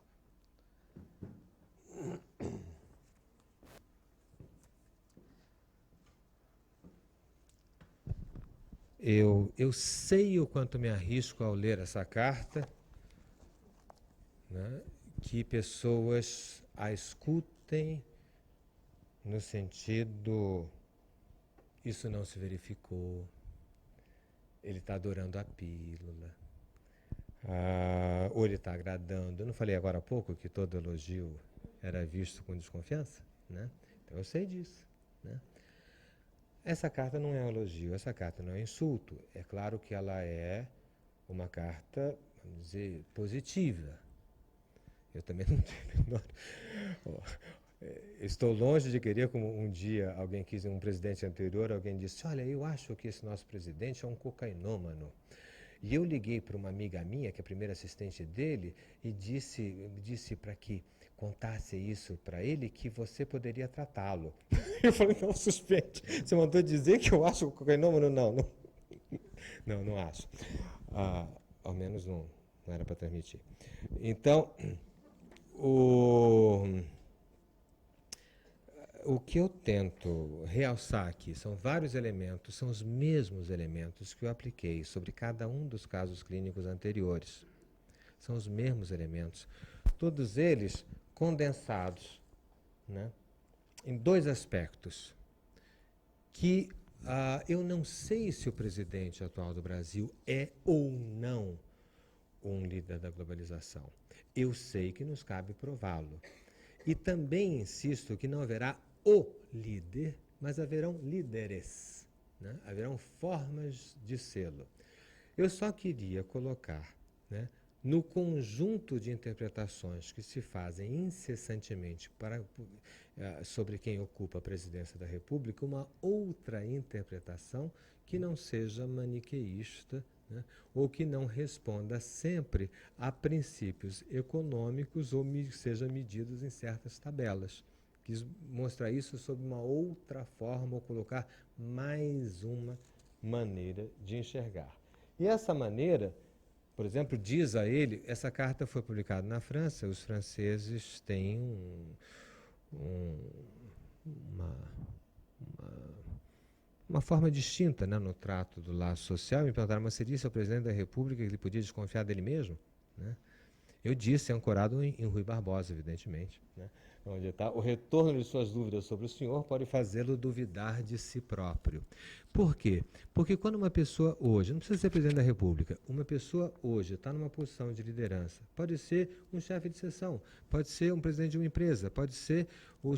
S3: Eu sei o quanto me arrisco ao ler essa carta, né, que pessoas a escutem no sentido, isso não se verificou, ele está adorando a pílula, ou ele está agradando. Eu não falei agora há pouco que todo elogio era visto com desconfiança? Né? Então eu sei disso. Né? Essa carta não é um elogio, essa carta não é um insulto. É claro que ela é uma carta, vamos dizer, positiva. Eu também não tenho... Estou longe de querer, como um dia alguém quis, um presidente anterior, alguém disse, olha, eu acho que esse nosso presidente é um cocainômano. E eu liguei para uma amiga minha, que é a primeira assistente dele, e disse para que contasse isso para ele, que você poderia tratá-lo. Eu falei, não, suspeite. Você mandou dizer que eu acho o cocainômano? Não acho. Ao menos não era para transmitir. Então, o que eu tento realçar aqui são vários elementos, são os mesmos elementos que eu apliquei sobre cada um dos casos clínicos anteriores. São os mesmos elementos, todos eles condensados, né, em 2 aspectos que Eu não sei se o presidente atual do Brasil é ou não um líder da globalização. Eu sei que nos cabe prová-lo. E também insisto que não haverá o líder, mas haverão líderes, né? Haverão formas de sê-lo. Eu só queria colocar, né, no conjunto de interpretações que se fazem incessantemente sobre quem ocupa a presidência da República, uma outra interpretação que não seja maniqueísta, né, ou que não responda sempre a princípios econômicos ou seja medidos em certas tabelas. Quis mostrar isso sob uma outra forma ou colocar mais uma maneira de enxergar. E essa maneira, por exemplo, diz a ele, essa carta foi publicada na França, os franceses têm uma forma distinta, né, no trato do laço social. Me perguntaram, mas seria o presidente da República que ele podia desconfiar dele mesmo? Né? Eu disse, ancorado em Rui Barbosa, evidentemente, né? Onde está o retorno de suas dúvidas sobre o senhor pode fazê-lo duvidar de si próprio. Por quê? Porque quando uma pessoa hoje, não precisa ser presidente da República, uma pessoa hoje está numa posição de liderança, pode ser um chefe de seção, pode ser um presidente de uma empresa, pode ser um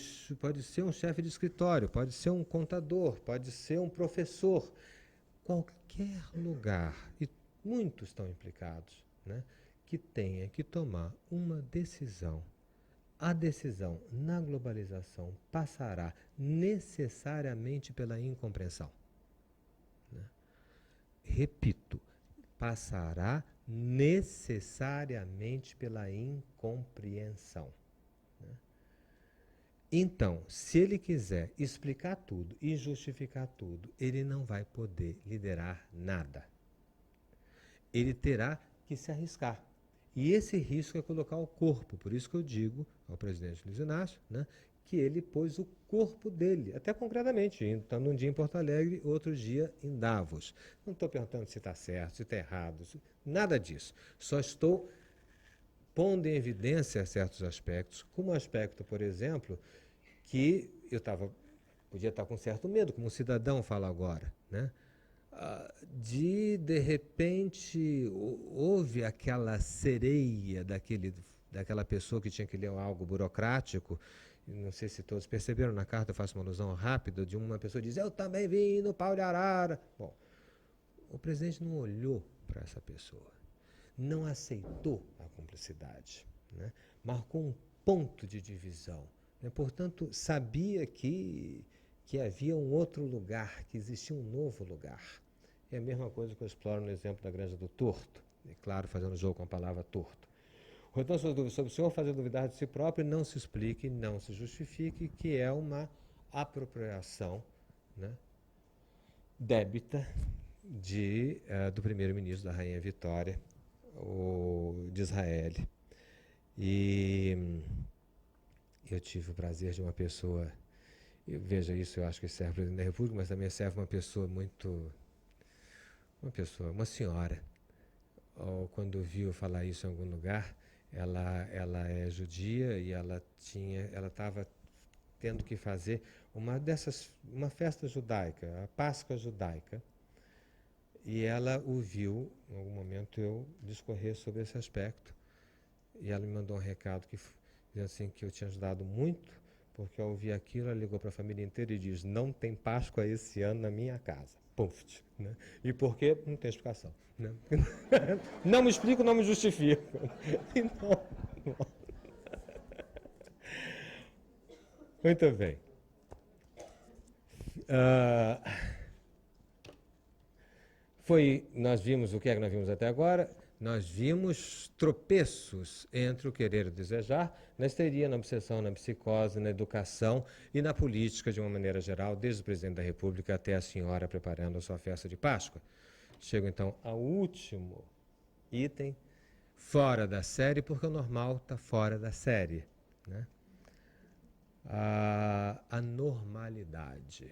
S3: chefe de escritório, pode ser um contador, pode ser um professor, qualquer lugar, e muitos estão implicados, né, que tenha que tomar uma decisão. A decisão na globalização passará necessariamente pela incompreensão. Né? Repito, passará necessariamente pela incompreensão. Né? Então, se ele quiser explicar tudo e justificar tudo, ele não vai poder liderar nada. Ele terá que se arriscar. E esse risco é colocar o corpo. Por isso que eu digo ao presidente Luiz Inácio, né, que ele pôs o corpo dele, até concretamente, estando um dia em Porto Alegre, outro dia em Davos. Não estou perguntando se está certo, se está errado, nada disso. Só estou pondo em evidência certos aspectos, como o aspecto, por exemplo, que eu podia estar com certo medo, como um cidadão fala agora, né? De repente, houve aquela sereia daquela pessoa que tinha que ler algo burocrático. Não sei se todos perceberam, na carta eu faço uma alusão rápida, de uma pessoa que diz, eu também vim no pau de arara. Bom, o presidente não olhou para essa pessoa, não aceitou a cumplicidade, né? Marcou um ponto de divisão, né? Portanto, sabia que havia um outro lugar, que existia um novo lugar. É a mesma coisa que eu exploro no exemplo da Granja do Torto, e claro, fazendo jogo com a palavra torto. O retorno suas dúvidas sobre o senhor fazer duvidar de si próprio, não se explique, não se justifique, que é uma apropriação, né, débita do primeiro-ministro da Rainha Vitória, de Israel. E eu tive o prazer de uma pessoa, veja isso, eu acho que serve para o presidente da República, mas também serve uma pessoa uma senhora, quando viu falar isso em algum lugar, ela é judia e ela estava tendo que fazer uma festa judaica, a Páscoa judaica, e ela ouviu, em algum momento, eu discorrer sobre esse aspecto, e ela me mandou um recado dizendo assim, que eu tinha ajudado muito, porque ao ouvir aquilo, ela ligou para a família inteira e diz, não tem Páscoa esse ano na minha casa. Puf, né? E por quê? Não tem explicação. Né? Não me explico, não me justifico. Então, muito bem. Nós vimos o que é que nós vimos até agora. Nós vimos tropeços entre o querer e o desejar, na histeria, na obsessão, na psicose, na educação e na política de uma maneira geral, desde o presidente da República até a senhora preparando a sua festa de Páscoa. Chego então ao último item, fora da série, porque o normal está fora da série, né? A normalidade.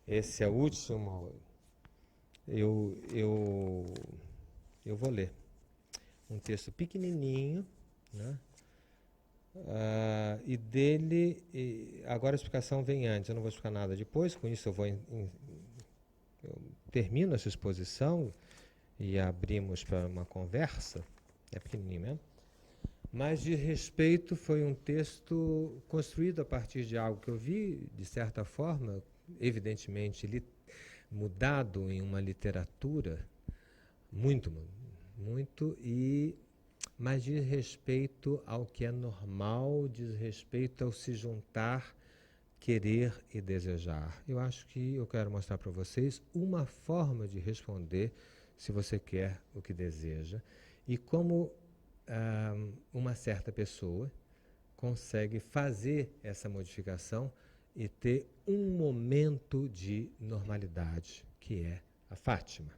S3: Esse é o último. Eu vou ler um texto pequenininho, né? E dele, agora a explicação vem antes, eu não vou explicar nada depois, com isso eu vou eu termino essa exposição e abrimos para uma conversa, é pequenininho mesmo, mas de respeito foi um texto construído a partir de algo que eu vi, de certa forma, evidentemente mudado em uma literatura, muito, mas diz respeito ao que é normal, diz respeito ao se juntar, querer e desejar. Eu acho que eu quero mostrar para vocês uma forma de responder se você quer o que deseja e como uma certa pessoa consegue fazer essa modificação e ter um momento de normalidade, que é a Fátima.